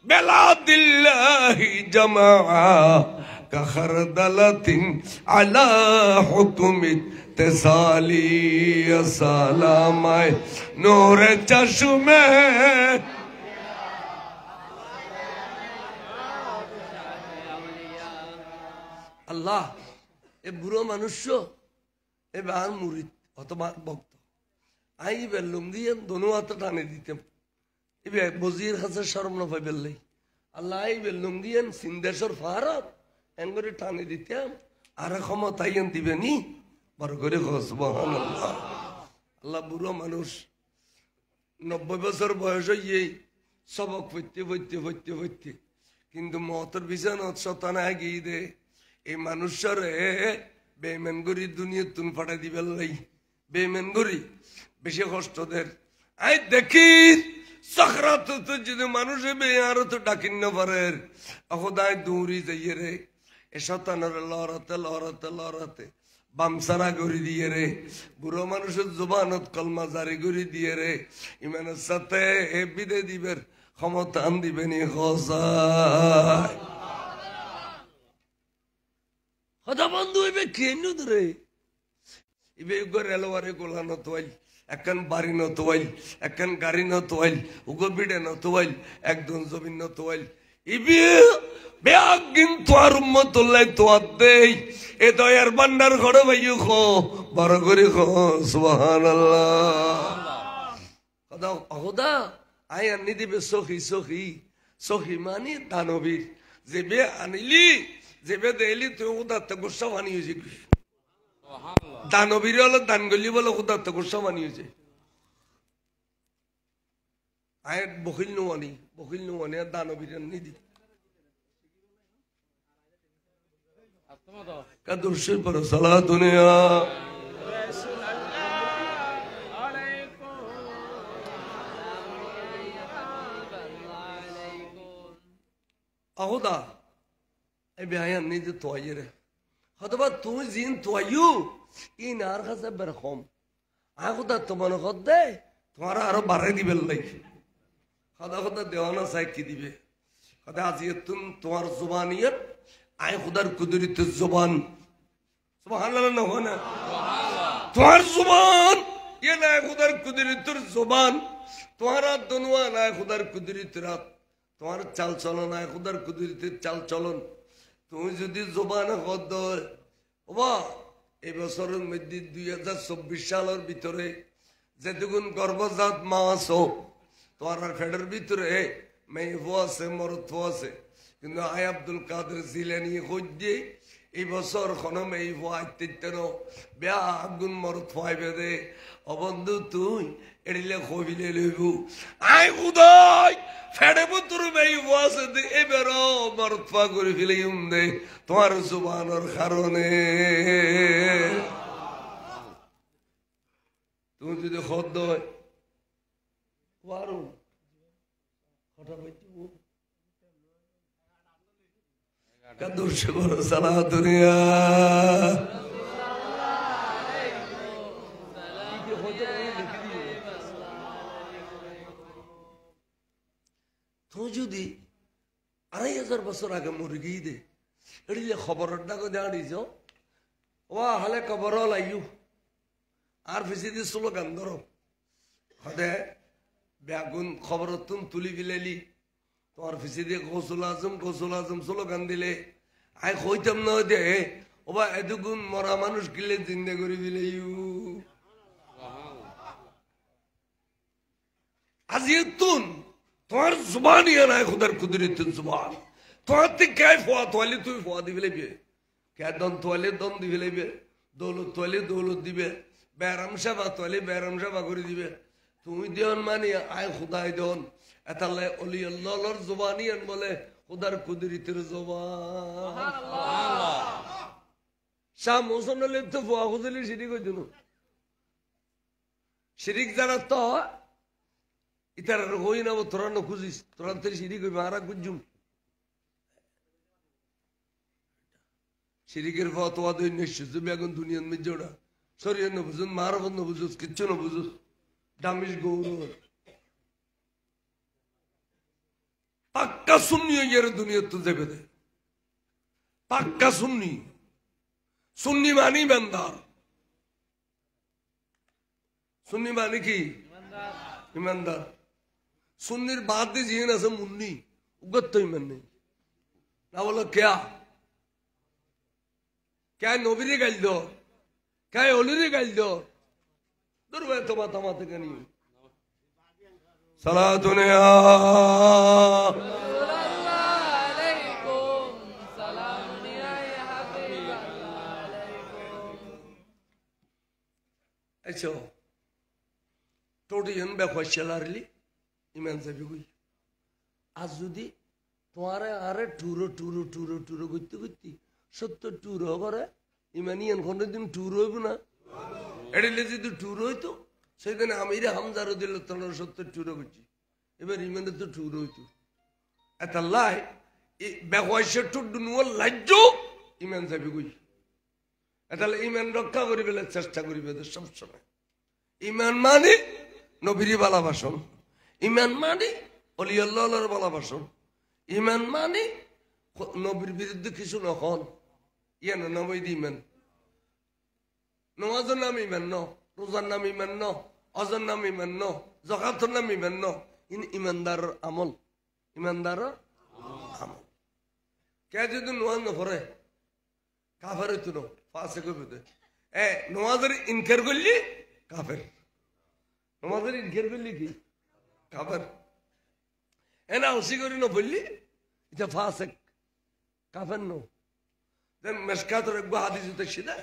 বেলা দিল্লাহি জামা কাখরদালাতিন আলা হুকুমিত তেসালি সালামায় নূরে চশমে আল্লাহ এ বুড়ো মানুষ এবার মুরিদ অথবা ভক্ত আই এবার লুঙ্গি দোনো হাতে টানে দিতাম এবার বজির কাছে শরম না পাই বেললাই আল্লাহ এইবার লুঙ্গি সিন্দেশ্বর ফারত এন করে টানে দিতাম আর ক্ষমতা দিবে নি বড় করে সুবহানাল্লাহ আল্লাহ বুড়ো মানুষ 90 বছর বয়স হইয়ে সবক পড়তে পড়তে পড়তে পড়তে কিন্তু মতের বিছানত শতানা গিয়ে দে এই মানুষরে বেমেন গরি দুনিয়া তুন ফাটাই দিবেন লাই বেমেন গরি বেশি কষ্ট দের আই দেখি সখরাত তো যদি মানুষে বে আর তো ডাকিন না পারে অখদায় দৌড়ি যাইয়ে রে এ শতানের লড়াতে লড়াতে লড়াতে বামসারা গড়ি দিয়ে রে বুড়ো মানুষের জবানত কলমা জারি গড়ি দিয়ে রে ইমানের সাথে এ বিদে দিবের ক্ষমতা আন দিবেনি খসায় হদা বন্ধু এবে কেন ধরে এবে রেলওয়ারে গোলা নতোয়াইল একখান বাড়ি নতোয়াইল একখান গাড়ি নতোয়াইল উগো বিড়ে নতোয়াইল একদম জমিন নতোয়াইল ইবে বেআগিন তোর উম্মতুল্লাহ তোয়াদ দেই এ দয়ার বান্দার ঘরে ভাইও খো বড় করে খো সুবহানাল্লাহ খোদা খোদা আই আনি দিবে সখী সখী সখী মানে দানবীর যেবে আনিলি যেবে দেলি তুই উদারতে গুসা বানি হয়েছে দানবীর হলো দান গলি বলে উদারতে গুসা বানি হয়েছে আয় বকিল নুয়ানি আর দানবীর নিদি কাদুরশির পর সালা দুনিয়া আহুদা এ বেআইন নিজে তোয়াইয়ে রে হতবা তুই জিন তোয়াইউ ই নার কাছে বের কম আহুদা তোমার কত দে তোমার আরো বাড়াই দিবে লাই খদা খদা দেওয়ানা চাই কি দিবে খদা আজিয়ে তুমি তোমার জুবানিয়ত আয় খুদার কুদরত জবান সুবহানাল্লাহ না হয় না তোমার জবান এ ये ना खुदार कुदरतुर जुबान तुम्हारा दुनुआ ना खुदार कुदरत रात तुम्हारा चाल चलन ना खुदार कुदरत चाल चलन তুমি যদি জবানে কদ ওবা এই বছরের মধ্যে 2024 সালের ভিতরে যেটুকুন গর্ভজাত মা আছো তোমার ফেডের ভিতরে মেয়ে আছে মরদ আছে কিন্তু আই আব্দুল কাদের জিলানী হজ্জে এই বছর খনম এই আইতেন বেয়া আগুন মরদ ফাইবে দে অবন্ধু তুই এড়িলে কবিলে লইব আই খুদাই ফেডে পুত্র মেয়ে আছে দে এবার মরদ ফা করে ফেলে দে তোমার জুবানের কারণে তুমি যদি খদ্দ হয় পারো হঠাৎ কাদুরছে বড় সালা দুনিয়া তুই যদি 2500 বছর আগে মুরগি দে এড়িলে খবরের ডাকে দাঁড়িয়েছ ও হালে খবর লাইও আর ফিসি দিয়ে স্লোগান ধরো হদে বেগুন খবর তুম তুলি ফেলেলি তোমার ফিসি দিয়ে কৌশল আজম স্লোগান দিলে আই কইতাম না দে ওবা এতগুণ মরা মানুষ গিলে জিন্দা করে ফেলেইউ আজি তুন তোমার জুবান ইয়া নাই খুদার কুদরত জুবান তোমার তে কে ফোয়া তোয়ালি তুই ফোয়া দিবে লইবে কে দন তোয়ালি দন দিবে লইবে দৌলত তোয়ালি দৌলত দিবে বেরাম সেবা তোয়ালি বেরাম সেবা করে দিবে তুমি দেন মানে আয় খুদাই দেন এতালে অলি আল্লাহর জুবানিয়ান বলে খুদার কুদরতের জুবান সুবহানাল্লাহ শাহ মোসনলে তো ফোয়া খুদলি শিরিক হইতো না শিরিক জানা তো ইতার হই না তোরা না খুঁজিস তোরা তেরি শিরিক হইবে আর গুজুম শিরিকের ফতোয়া দই নিশ্চিত তুমি এখন দুনিয়ার মধ্যে ওটা শরীর না বুঝুন মারব না বুঝুস কিচ্ছু না বুঝুস দামিস গৌরব পাক্কা সুন্নি হয়ে দুনিয়ার তো যাবে দে পাক্কা সুন্নি সুন্নি মানি ইমানদার সুন্নি মানি কি ইমানদার সুন্নির বাদ দিয়ে জিন আছে মুন্নি উগত তো ইমান নেই না বলো क्या नबीरे गाल दो क्या ओलिरे गाल दो दूर में तो माता माता का नहीं सलातु अच्छा टोटी जन बैठा चलारली इमान से भी कोई आज जुदी तुम्हारे आरे टूरो टूरो टूरो टूरो गुत्ती गुत्ती সত্য টুর করে ইমানিয়ান কোনো দিন টুর হইব না এড়িলে যদি টুর হইতো সেখানে আমিরে হামজার দিল তোর সত্য টুর করছি এবার ইমানে তো টুর হইতো এত লাই বেকওয়াইশে টুডু নুয়াল লাজ্জ ইমান যাবি কই এতালে ইমান রক্ষা করিবে চেষ্টা করিবে সব সময় ইমান মানে নবীর ভালোবাসন ইমান মানে ওলি আল্লাহর ভালোবাসন ইমান মানে নবীর বিরুদ্ধে কিছু নখন ইয়ে না নবী ইমান নমাজের নাম ইমান ন রোজার নাম ইমান ন অজর নাম ইমান ন জকাতের নাম ইমান ন ইমানদার আমল ইমানদার আমল কে যদি নোয়াজ নফরে কাফের হইতো ন ফাঁসে কইবে এ নমাজের ইনকার করলি কাফের নমাজের ইনকার করলি কি কাফের এনা ওসি করি ন বললি এটা ফাঁসে কাফের নো দেন মেশকাতের এক হাদিস দেখছিলা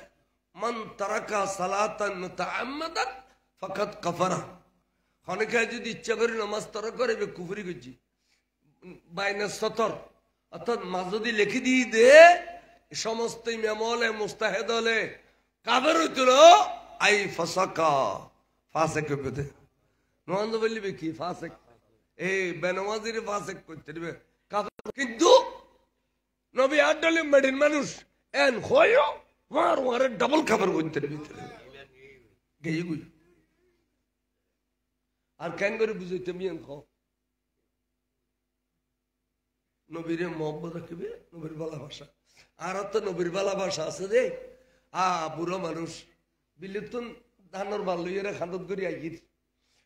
মান তারাকা সালাতান মুতাআম্মাদান ফাকাদ কাফারা অনেকে যদি ইচ্ছা করে নামাজ তারা করে কুফরি করছি বাইনা সতর অর্থাৎ মাঝদি লিখে দিয়ে দে সমস্ত ইমাম হলে মুস্তাহেদ হলে কাফের হইতো আই ফাসাকা ফাসেক কইবে নমাজ বললিবে কি ফাসেক এই বেনামাজির ফাসেক করতে দিবে কাফের কিন্তু নবী আডলে মেডিন মানুষ এন হয়ো মার মারে ডাবল খাবার করতে ভিতরে গেই গুই আর কেন করে বুঝাইতে মিয়ান খাও নবীরে মহব্বত রাখবে নবীর ভালোবাসা আর তো নবীর ভালোবাসা আছে রে বুড়ো মানুষ বিলেতন ধানর ভাল লইয়া খান্দত করি আইর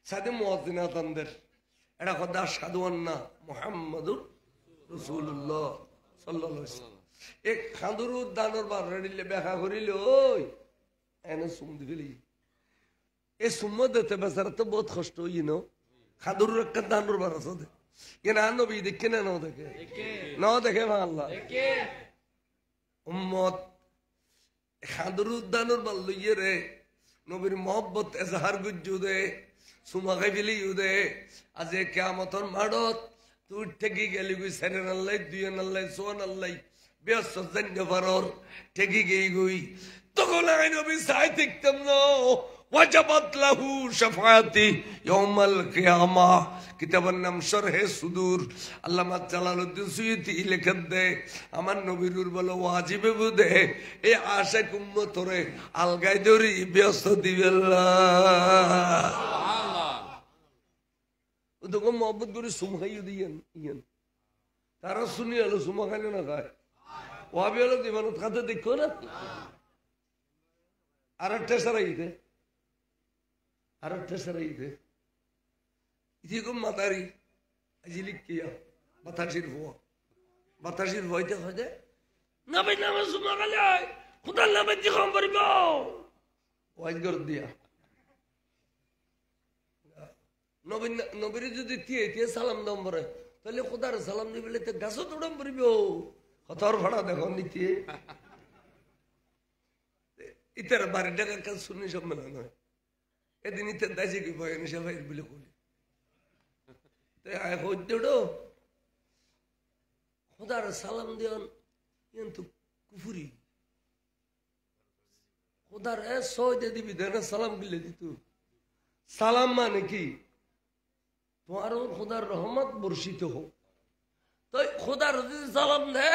সাথে মুয়াজ্জিনাতানদের এটা কথা আশহাদু আন্না মুহাম্মাদুর রাসূলুল্লাহ সাল্লাল্লাহু আলাইহি ওয়াসাল্লাম এক খান্দুরু ধানর বার রেডিলে ব্যাখ্যা করিল ওই এনে সুম দিবলি এ সুম্মত দিতে বেচারা তো বহুত কষ্ট হই ন খান্দুরুর একটা ধানর বার আছে কেন নবী দেখে না দেখে না দেখে আল্লাহ উম্মত খান্দুরু ধানর বার লইয়ে রে নবীর মহব্বত এজাহার গুজ্জু দে সুমা খাইবিলি দে আজে কিয়ামতর মাড়ত তুই ঠেকি গেলি গুই সেরেন আল্লাহ দুইন আল্লাহ সোয়ান আল্লাহ ব্যস্ত জান্য পারর ঠেকি গেই গুই তখন আই নবী সাই দেখতাম না ওয়াজাবাত লাহু শাফাআতি ইয়াউমাল কিয়ামাহ কিতাবের নাম শরহে সুদূর আল্লামা জালালউদ্দিন সুয়ুতি লেখেন দে আমার নবীর বলে ওয়াজিবে বুদে এই আশিক উম্মতরে আলগাই দরি ব্যস্ত দিবেল্লাহ সুবহানাল্লাহ ওদক মোহাম্মদ করে সুমহাই দিয়েন ইয়েন তারা শুনি হলো সুমা খাইলে না খায় ওয়াবি হলো দিবানত খাতে দেখো না আর একটা সারাইতে ইতিকম মাতারি আজিলিক কিয়া বাতাসির ভয়তে হয়ে নবী নামে সুমা খালে খুদার নামে জিখম করিব ওয়াজ কর দিয়া নবীর যদি তিয়ে সালাম দাম পরে তাহলে খুদার সালাম দিবলে তো গাছও তোড়াম পরিব কতর ভাড়া দেখো নিতে ইতার বাড়ি টাকার কাজ শুনি সম্মেলন হয় এদিন ইতার দাইছে কি ভয় নিশা ভাই বলে করি তাই হইতো খুদার সালাম দেন কিন্তু কুফুরি খুদার সহজে দিবি দেন সালাম গিলে দিত সালাম মানে কি তোমার খুদার রহমত বর্ষিত হোক তাই খুদার যদি সালাম দে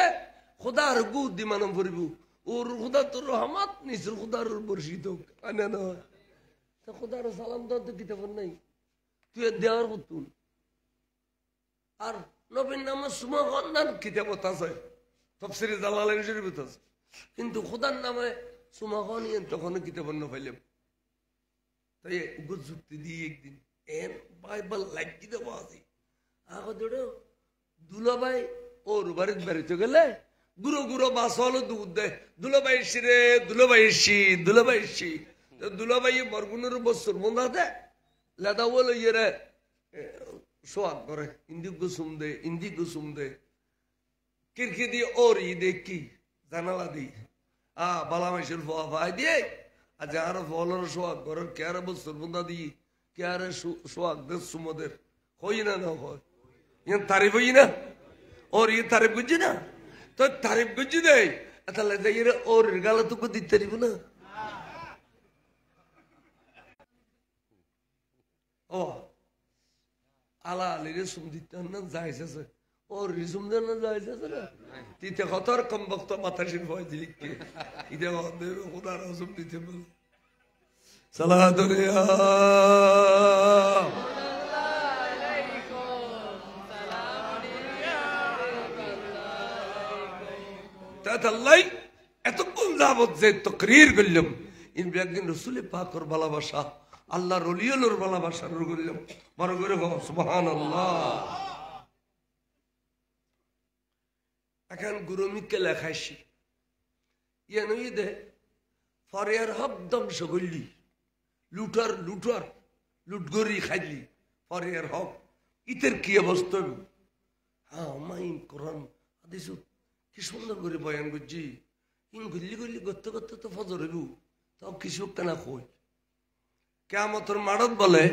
খুদার গু দিমানম পড়িব ওর খুদা তোর রহমত নিচের খুদার বর্ষিত হোক আনে না তা খুদার সালাম দেওয়ার তো কিতাব নাই তুই দেওয়ার হতুন আর নবীর নামে সুমা খান কিতাবত আছে তাফসীরে জালালাইন শরীফত আছে কিন্তু খুদার নামে সুমা খান তখন কিতাব না পাইলাম তাই উগো যুক্তি দিয়ে একদিন এন বাইবেল লাগি দেওয়া আছে আগো দৌড়ো দুলাভাই ওর বাড়িতে গেলে গুরো গুরো বাস হলো দুধ দেয় দুলাভাইশি রে দুলাভাইশি দুলাভাই বরগুনের বছর বন্ধাতে লেদা বলো ইয়ে সোয়াগ করে ইন্দি গুসুম দে কিরকি দিয়ে ওর ই দেখি জানালা দি বালামাইশের ফোয়া ভাই দিয়ে আজ আর ফলর সোয়াগ করে কে আর বছর বন্ধা দি কে আর সোয়াগ দে সুমদের হই না হয় ইয়ান তারিফ হই না ওর ইয়ে তারিফ গুজি না তো তারিফ গুজি দেয় তাহলে যাই ওর গালা তো দিতে পারিব না ও আলা আলী রেসুম দিতে না যাইছে ওর রিসুম দেন না যাইছে না তিতে কতর কম বক্ত মাতাশির ভয় দিলিকে ইদে খোদা রসুম দিতে বল সালাতুল্লাহ তাই এতক্ষণ যাবত যে তকরীর করলাম ইনবি একদিন রসুল পাকর ভালোবাসা আল্লাহ রলিয়লোর ভালোবাসা করলাম বড় করে সুবহানাল্লাহ এখন গুরু মিকে লেখাইছি ইয়ান দে ফরিয়ার হক ধ্বংস করলি লুটগরি খাইলি ফরিয়ার হক ইতের কি অবস্থা হ্যাঁ মাইন কোরআন হাদিস কি সুন্দর করে বয়ান করছি ইন গল্লি করতে করতে তো ফজর হইব তাও কিছু কেনা কই কিয়ামতের মাড়ত বলে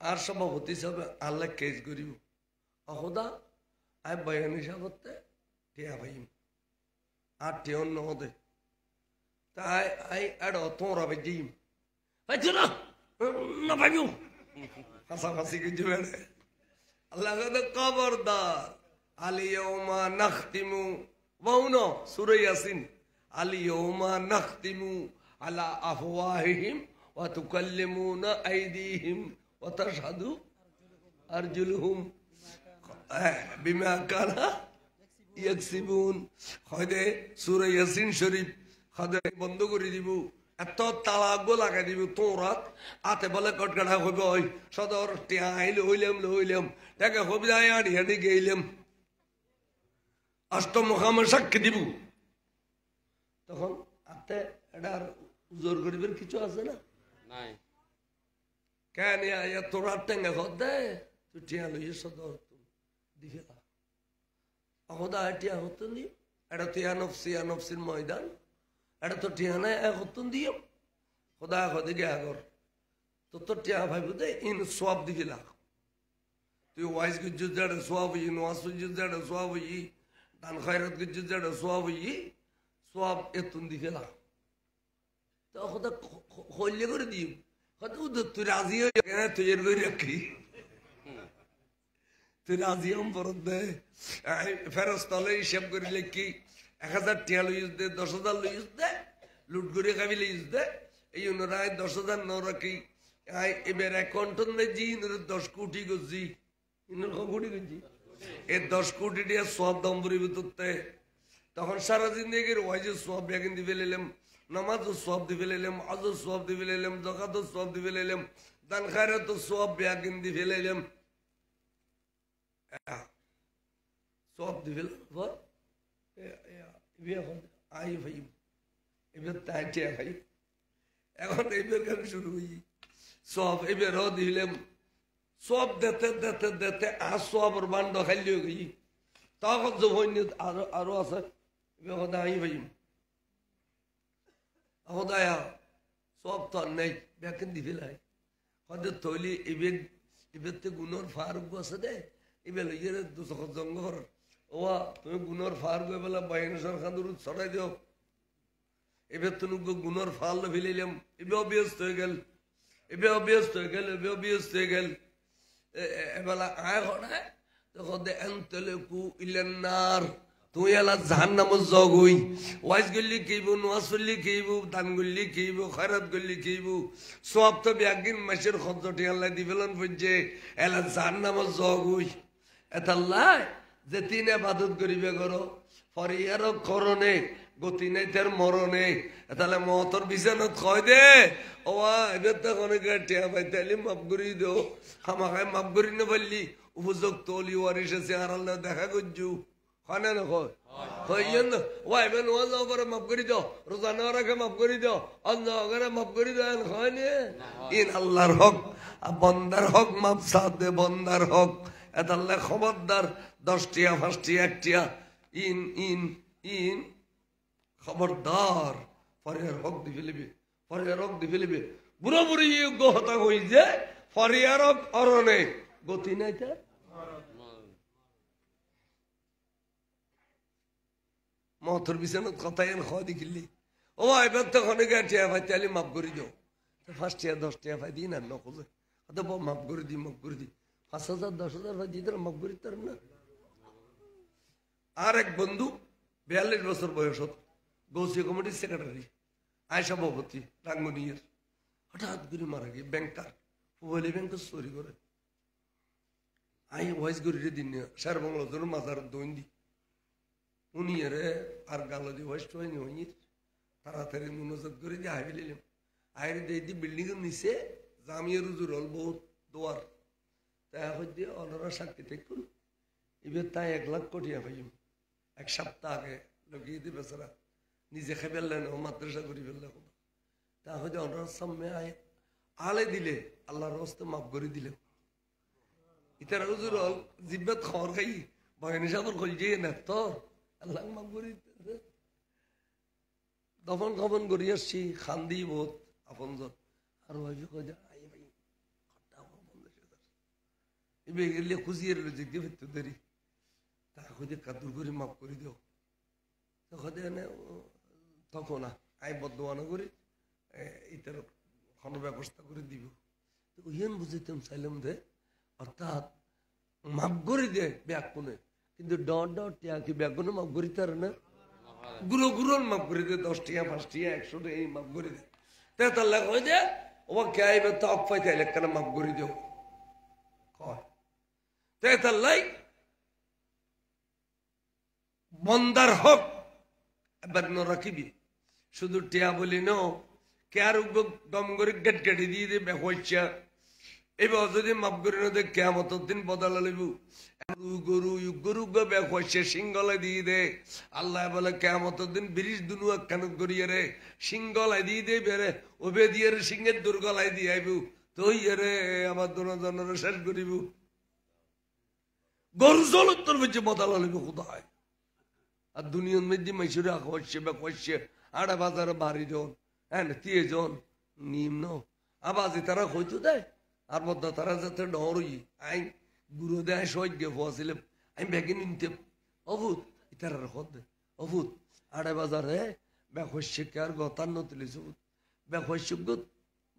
আর সভাপতি হিসাবে আল্লাহ কেস করিব অহদা আই বয়ান হিসাবতে টিয়া ভাইম আর টিয়ন নহদে তাই আই এড তোরা ভাই যাইম পাইছো না ভাইবো হাসাহাসি কিছু বেড়ে আল্লাহ খবরদার আলিয়াউমা নাখতিমু ওয়াউনো সূরা ইয়াসিন আলিয়াউমা নাখতিমু আলা আফওয়াহিহিম ওয়া তুকাল্লিমুনা আইদিহিম ওয়া তাশহাদু আরজুলুহুম বিমা কানা ইয়াকসিবুন খদে সূরা ইয়াসিন শরীফ খদে বন্ধ করে দিব এত তালাগো লাগাই দিব তোরাত আতে বলে কটকাটা হইব ওই সদর টিয়া আইলে হইলাম তাকে হবি যায় আনি হানি গেইলাম অষ্টমুখামে সাক্ষী দিব তখন আতে এটা আর জোর করিবের কিছু আছে না কেন তোরা টেঙ্গা ঘর দে তুই টিয়া লইয়ে সদর দিকে খোদা টিয়া হতো নি এটা তো নফসির ময়দান এটা তো টিয়া নাই হতুন দিও খোদা খোদে গে আগর তো টিয়া ভাইব দে ইন সব দিকে লাগ তুই ওয়াইজ গুজু জড়ে সব হই নোয়াজ গুজু জড়ে সব হই দান খয়রাত গুজু জড়ে সব হই সব এতুন দিকে লাগ তো খোদা খইলে করে দিও খোদা তুই রাজি হই কেন তুই এর করে রাখি তুই রাজি হম পরত দে ফেরস্তালে হিসাব করে লিখি 1000 টিয়া লইস দে 10,000 লইস দে লুট করে খাবি লইস দে এই অনুরায় 10,000 ন রাখি এবার অ্যাকাউন্ট নেই জি 10 কোটি গজি কোটি গজি এই 10 কোটি দিয়ে সব দম্বরি ভিতরতে তখন সারা জিন্দগির ওয়াইজে সব ব্যাগিন দিবে লেলাম নামাজও সব দিবে লেলাম আজও সব দিবে লেলাম জাকাতও সব দিবে লেলাম দান খায়রাতও সব ব্যাগিন দিবে লেলাম সব দিবে পর আই ভাই এবার তাই টিয়া ভাই এখন এবার কেন শুরু হই সব এবারও দিলাম সব দেতে আর সবর বান্ড খাইলেও গই তখন জমনি আরো আছে এবার কথা আই ভাই খোদায়া সব তো নেই ব্যাকেন দিবে লাই হয়তো তৈলি এবার তো গুণর ফারুক আছে দে এবার লইয়ে দুশো জঙ্গর ওয়া তুমি গুণর ফার গো বেলা বাইনেশ্বর খান্দুর ছড়াই দিও এবার তুমি গুণর ফাল ফেলিলাম এবার অভ্যস্ত হয়ে গেল এবেলা আয় ঘরে তখন এনতেলেকু ইলেনার তুই এলা জাহান্নামে জগই ওয়াইজ গল্লি কেইব নোয়াজ পড়লি কেইব দান গল্লি কেইব খয়রাত গল্লি কেইব সব তো একদিন মাসের খরচটি আল্লাহ দিবেলন বুঝছে এলা জাহান্নামে জগই এতাল্লাহ যে তিন ইবাদত করিবে করো ফরিয়ারও করনে গতি নাই তার মরণে তাহলে মহতর বিছানত কয় দে ও এবার তো অনেক টিয়া পাই তাহলে মাফ করি দো আমাকে মাফ করি না বললি উপযুক্ত অলি ওয়ারিস আছে আর আল্লাহ দেখা করছু হয় না কয় কইয়েন না ও এবার নোয়া যাও করে মাফ করি দাও রোজা নেওয়া রাখে মাফ করি দাও অন্য করে মাফ করি দাও হয় না ইন আল্লাহর হক বন্দার হক মাফ সাথ দে বন্দার হক এত আল্লাহ খবরদার 10 টিয়া 5 টিয়া 1 টিয়া ইন খবরদার ফরিয়ার হক দি ফেলিবে বুড়ো বুড়ি গহতা হই যে ফরিয়ার হক অরণে গতি নাই তার মহতর বিছানত কথা এন খাওয়া দেখিলি ও এবার তো অনেক টিয়া ভাই তাহলে মাফ করে দিও 5 টিয়া 10 টিয়া ভাই দিন আর নকলে মাফ করে দি 5,000 10,000 ভাই দিতে মাফ করি তার না আর এক বন্ধু 42 বছর বয়স গৌসিয়া কমিটির সেক্রেটারি আয় সভাপতি রাঙ্গনিয়ার হঠাৎ করে মারা গিয়ে ব্যাংকার মোবাইলে ব্যাংকে চুরি করে আই ওয়াইজ গরিরে দিন শের বাংলা ধরুন মাথার দৈন্দি উনি আর গালো দিয়ে ওয়াইজ হয়নি হইনি তাড়াতাড়ি মনোযোগ করে দিয়ে আই ফেলিলাম আইরে দিয়ে বিল্ডিং এর নিচে জামিয়া রুজুর হল বহুত দোয়ার তাই দিয়ে অনরা সাক্ষী দেখুন এবার তাই 1 লাখ কোটি পাইম 1 সপ্তাহ আগে লগিয়ে দিয়ে বেচারা নিজে খাই ফেললেন ও মাদ্রাসা করি ফেললে তা হয়তো অনরার সামনে আলে দিলে আল্লাহর হস্তে মাফ করে দিলে ইতারা হুজুর হল জিব্বাত খবর খাই বয়ানি সাবর কল যে না তো আল্লাহ মাফ করে দফন খবন করি আসছি খান্দি বহুত আপনজন আর ভাবি কই আই ভাই খট্টা বন্ধ এবে গেলে খুশি এর লজিক দিয়ে ফেরত দেরি তা খুঁজে কাদুর করে মাফ করে দিও তখন আই বদোয়ানা করে এটার কোনো ব্যবস্থা করে দিব ইহেন বুঝিতাম চাইলাম দে অর্থাৎ মাফ করে দে ব্যাগ কোনে কিন্তু টিয়া কি ব্যাগ কোনো মাফ করি তার না গুলো মাফ করে দে 10 টিয়া 5 টিয়া 100 টিয়া এই মাফ করে দে তাই তার লাগ হয়ে যে ও কে আইবে তো অফাই তাইলে কেন মাফ করে দিও কয় তাই তার লাই বন্দার হক এবার ন রাখিবি শুধু টিয়া বলি ন কে আর দম করে গেট কেটে দিয়ে দে বেহইছা এবার যদি মাপ করে না দে কেয়ামতের দিন বদলা লইব গরু গরু বেহইছে সিংগলে দিয়ে দে আল্লাহ বলে কেয়ামতের দিন ব্রিজ দুনু একখান করিয়ে রে সিংগলায় দিয়ে দে বেড়ে ওবে দিয়ে রে সিংহের দুর্গলায় দিয়ে আইব তুই রে আমার দুজনের শেষ করিব গরু জলোত্তর বেঁচে বদলা লইব কোথায় আর দুনিয়ার মধ্যে মাইসুরে আঁকছে বেকছে আড়া বাজারে বাড়ি জন হ্যাঁ তিয়ে জন নিম্ন আবাজে তারা হইতো দেয় আর মধ্যে তারা যাতে ডরই আই গুরু দেয় সহ্য ফসিলে আমি ব্যাগে নিতে অভূত ইতার হদ অভূত আড়া বাজারে বেকছে কে আর গতার নতুলিস বেকস্য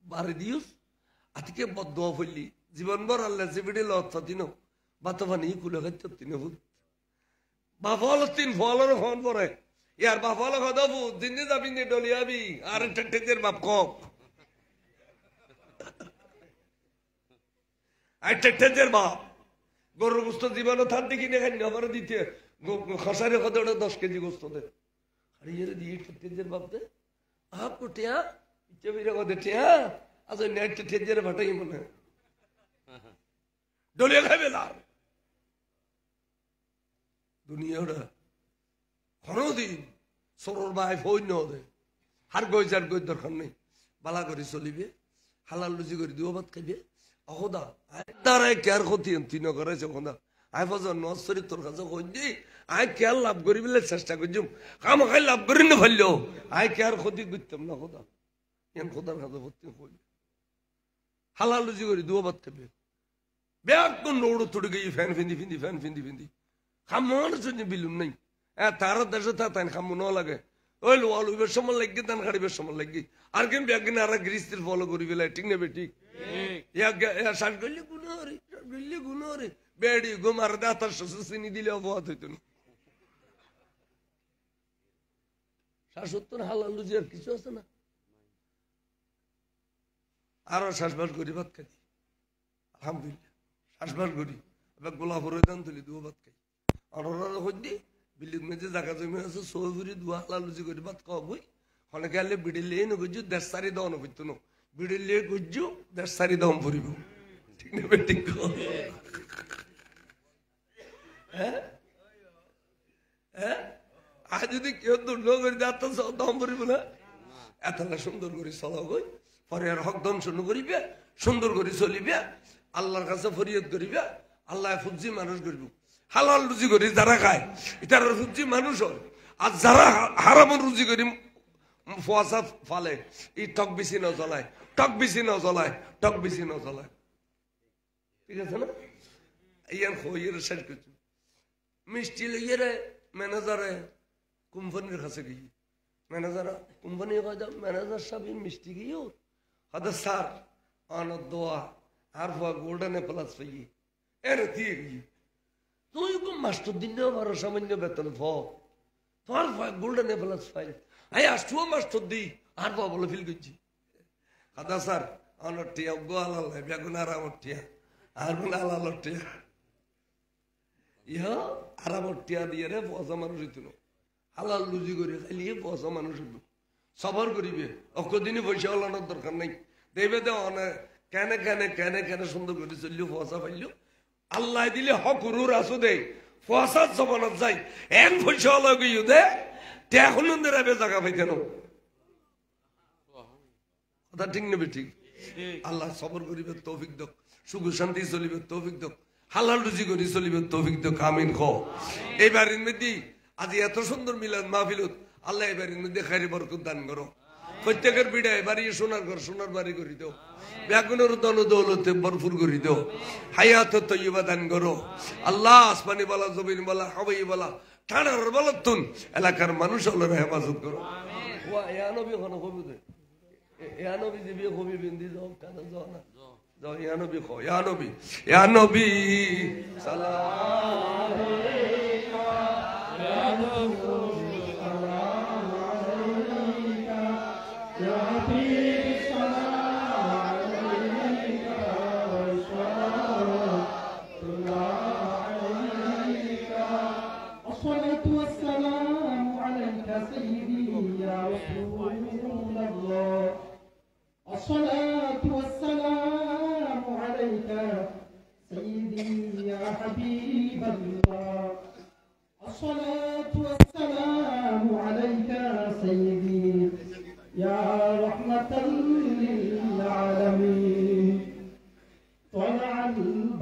বাড়ি দিউস আজকে বদ্ধ ফেললি জীবনভর আল্লাহ চিবিড়ি লতিন বাতবানি কুলে খাইতে তিন ভূত বাফল তিন ফলের ফোন পরে ইয়ার বাফল খদাবু দিনে যাবি নে ডলিয়াবি আর টেটের বাপ কম আর টেটের বাপ গরুর গোস্ত জীবন থানতে কিনে খাই আমার দিতে খসারে কত 10 কেজি গোস্ত দে আর ইয়ে দিয়ে টেটের বাপ দে আপ কুটিয়া চেবিরে কদে টিয়া আজ নেট টেটের ভাটাই মনে ডলিয়া খাবে না দুনিয়াটা কোনদিন সরর বাই ফৈন্য দে হার গই যার গই দরকার নেই বালা করে চলিবে হালাল লুচি করে দিও ভাত খাইবে অহদা দ্বারাই কেয়ার ক্ষতি তিন করেছে খোদা আই ফজন নশ্বরী তোর কাছে কই দি আই কেয়ার লাভ করি বলে চেষ্টা করছুম কাম খাই লাভ করি না ফেললো আই কেয়ার ক্ষতি করতাম না খোদা এন খোদার কাছে ভর্তি কইবে হালাল লুচি করে দিও ভাত খাইবে ব্যাগ কোন দৌড় তুড়ে গিয়ে ফ্যান ফিন্দি খামন শুনি বিলুম নাই তার দেশে তাই খামু ন লাগে ওই লুইবের সময় লাগি তান খাড়িবের সময় লাগি আর কেন ব্যাগিন আর গৃহস্থির ফলো করি বেলা ঠিক নেবে ঠিক শ্বাস গলি গুণরে বেড়ি ঘুমার দাতার চিনি দিলে অবহাত হইত না শ্বাসোত্তর হালাল লুজি আর কিছু আছে না আরো শ্বাসবাস করি ভাত খাই আলহামদুলিল্লাহ শ্বাসবাস করি গোলাপ দান তুলি দুও ভাত খাই আর হইদি বিল্ডিং মেঝে জায়গা জমি আছে সৌফুরি দুয়া লালুজি করে ভাত খাওয়া বই অনেকে আলে বিড়িলে নগজু 1.5 দাও নবইতো ন বিড়িলে গজু 1.5 দাম পড়িব ঠিক না বেটি হ্যাঁ হ্যাঁ আজ যদি কেউ দুর্গ করে দেয় তো দাম পড়িব না এতটা সুন্দর করে চলা গই পরে আর হক দংশন করিবে সুন্দর করে চলিবে আল্লাহর কাছে ফরিয়াদ করিবে আল্লাহ ফুজি মানুষ করব হালাল রুজি করি যারা খায় এটার ফুজি মানুষ হয় আর যারা হারাম রুজি করি ফুয়াশা ফালে এই টক বেশি ন জ্বলায় ঠিক আছে না ইয়ার হইয়ের শেষ করছি মিষ্টি লইয়ে রে ম্যানেজারে কোম্পানির কাছে গিয়ে ম্যানেজার কোম্পানি ম্যানেজার সাহেব মিষ্টি গিয়েও হয়তো স্যার আনন্দ দোয়া আর গোল্ডেন প্লাস পাই এর দিয়ে গিয়ে তুই মাস্টার দিন বারো সামান্য বেতন তোর গোল্ডেন প্লাস ফাইল আই আসছো মাস্টার দি আর বলে ফিল করছি হাদা স্যার আমার টিয়া গো আলাল বেগুন আর আমার টিয়া আর গুণ আলাল টিয়া ইহা আর আমার টিয়া দিয়ে রে পয়সা মানুষ হইতো হালাল লুজি করে খাইলে পয়সা মানুষ হইব সবার করিবে অকদিনই পয়সা ওলানোর দরকার নাই দেবে দে কেন সুন্দর করে চললেও পয়সা পাইলেও আল্লাহ দিলে হক রুর আসো দে পয়সার জমানত যাই এক পয়সা ওলা গিয়ে দে এখন জায়গা পাইতেন কথা ঠিক নেবে ঠিক আল্লাহ সবর করিবে তৌফিক দক সুখ শান্তি চলিবে তৌফিক দক হালাল রুজি করি চলিবে তৌফিক দক আমিন খ এইবারের মধ্যে আজি এত সুন্দর মিলাদ মাহফিলত আল্লাহ এবারের মধ্যে খাইরে বরকত দান করো প্রত্যেকের বিড়ায় বাড়ি সোনার বাড়ি করি দাও বেগুনের দন দৌলতে ভরপুর করি দাও হায়াত তৈবা দান করো আল্লাহ আসমানি বলা জমিন বলা হাওয়াই বলা ঠানার বলতুন এলাকার মানুষ হলো হেফাজত করো নবী কোনো কবি দে নবী দিবি কবি বিন্দি যাও কেন যাও না যাও নবী খো নবী সালাম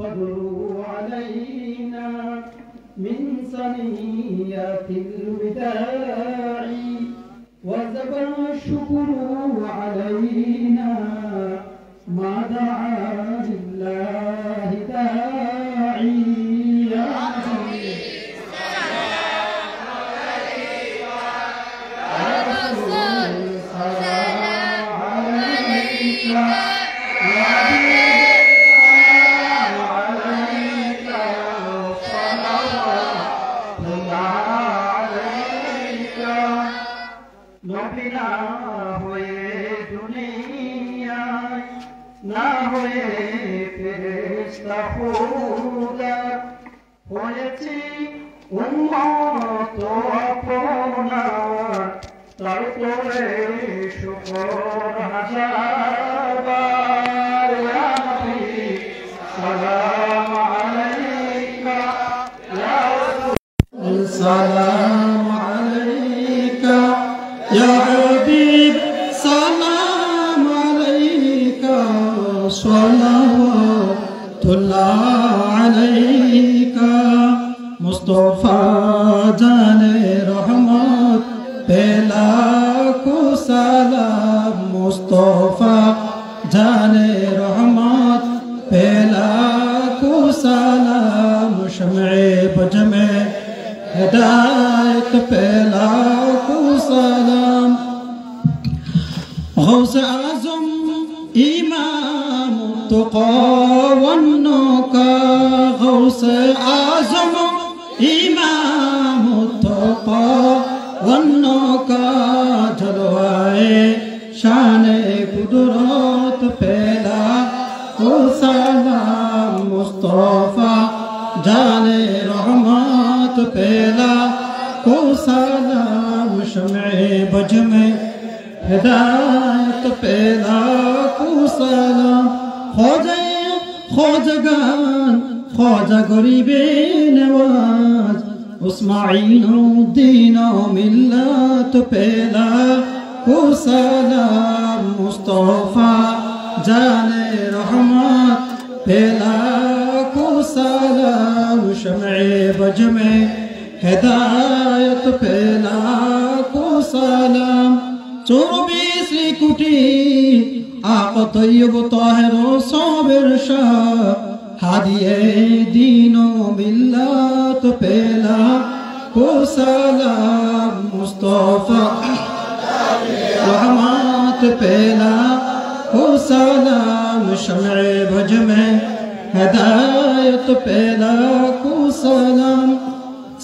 فضلوا علينا من ثنيات الوداع وجب الشكر علينا ما دعا لله داعي يا نبي سلام عليك يا رسول سلام عليك يا না হয়ে দুনিয়ায় না হয়ে ফেরেশতা খোদা হয়েছি উম্মত আপনার তারপরে শুকর হাজারবার ইয়া নবী সালাম আলাইকা ইয়া রাসূল সালাম আলাইকা ইয়া হাবিব সালাম আলাইকা সালাওয়াতুল্লাহ আলাইকা মুস্তাফা জানে রহমত পেলা কো সালাম মুস্তাফা জানে রহমত পেলা কো সালাম শমে বজমে हिदायत पेला को सलाम गौस आज़म इमाम तुक़ा वन्नुका गौस आज़म इमाम तुक़ा वन्नुका जलवाए शान कुदरत पेला को सलाम मुस्तफा जाने रहमत पेला को सलाम शम्ए बज में हिदायत पेला को सलाम खोजगान खोजा गरीबे नवाज उस्माइनो दीनो मिल्लत पेला को सलाम मुस्तफा जाने रहमत पेला को सलाम शम्ए बज में हिदायत पेला को सलाम 24 कोटी आका तय्यब ताहिर साबिर शाह हादिए दीनो मिल्लत पेला को सलाम मुस्तफा रहमत पेला को सलाम शम्ए भज में हिदायत पेला को सलाम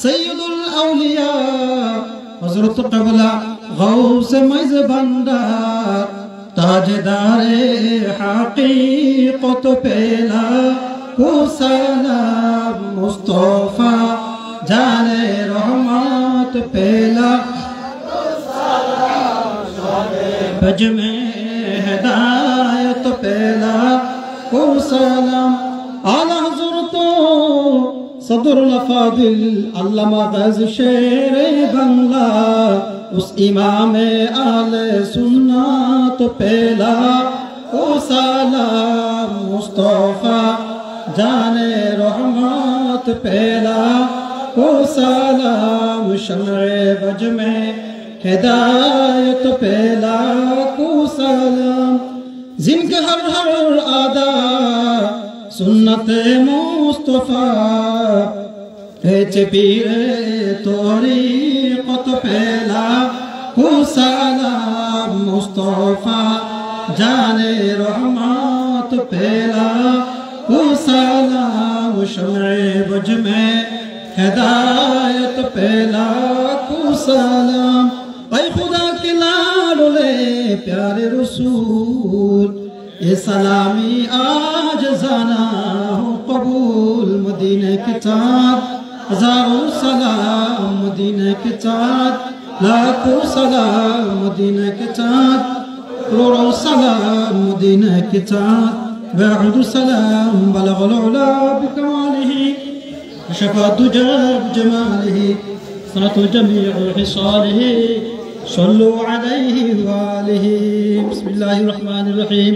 सैयदुल औलिया हज़रत क़बला गौस मज़ बंदार ताजदारे हक़ीक़त पेला को सलाम मुस्तफा जाने रहमत पेला को सलाम बज में हिदायत पेला को सलाम आला हज़रत सदरुल अफ़ादिल अल्लामा ग़ाज़ी शेर बंगला उस इमाम आले सुन्नत पेला को सलाम मुस्तफा जाने रहमत पेला को सलाम शम्ए बज में हिदायत पेला को सलाम जिनके हर हर आदा सुन्नत मुस्तफा पीरे तरीक़त पेला को सलाम मुस्तफा जाने रहमत पेला को सलाम शम्ए बज में हिदायत पेला को सलाम ऐ खुदा के लाडले प्यारे रसूल ये सलामी आज जाना हो कबूल मदीने के चाँद हजारों सलाम मदीने के चाँद लाखों सलाम मदीने के चाँद करोड़ों सलाम मदीने के चाँद बाअद सलाम बलगल उला बिकमालिही शफ़ा दुजा बिजमालिही सनतु जमीअ हिसालिही सल्लु अलैहि व आलिही बिस्मिल्लाहिर रहमानिर रहीम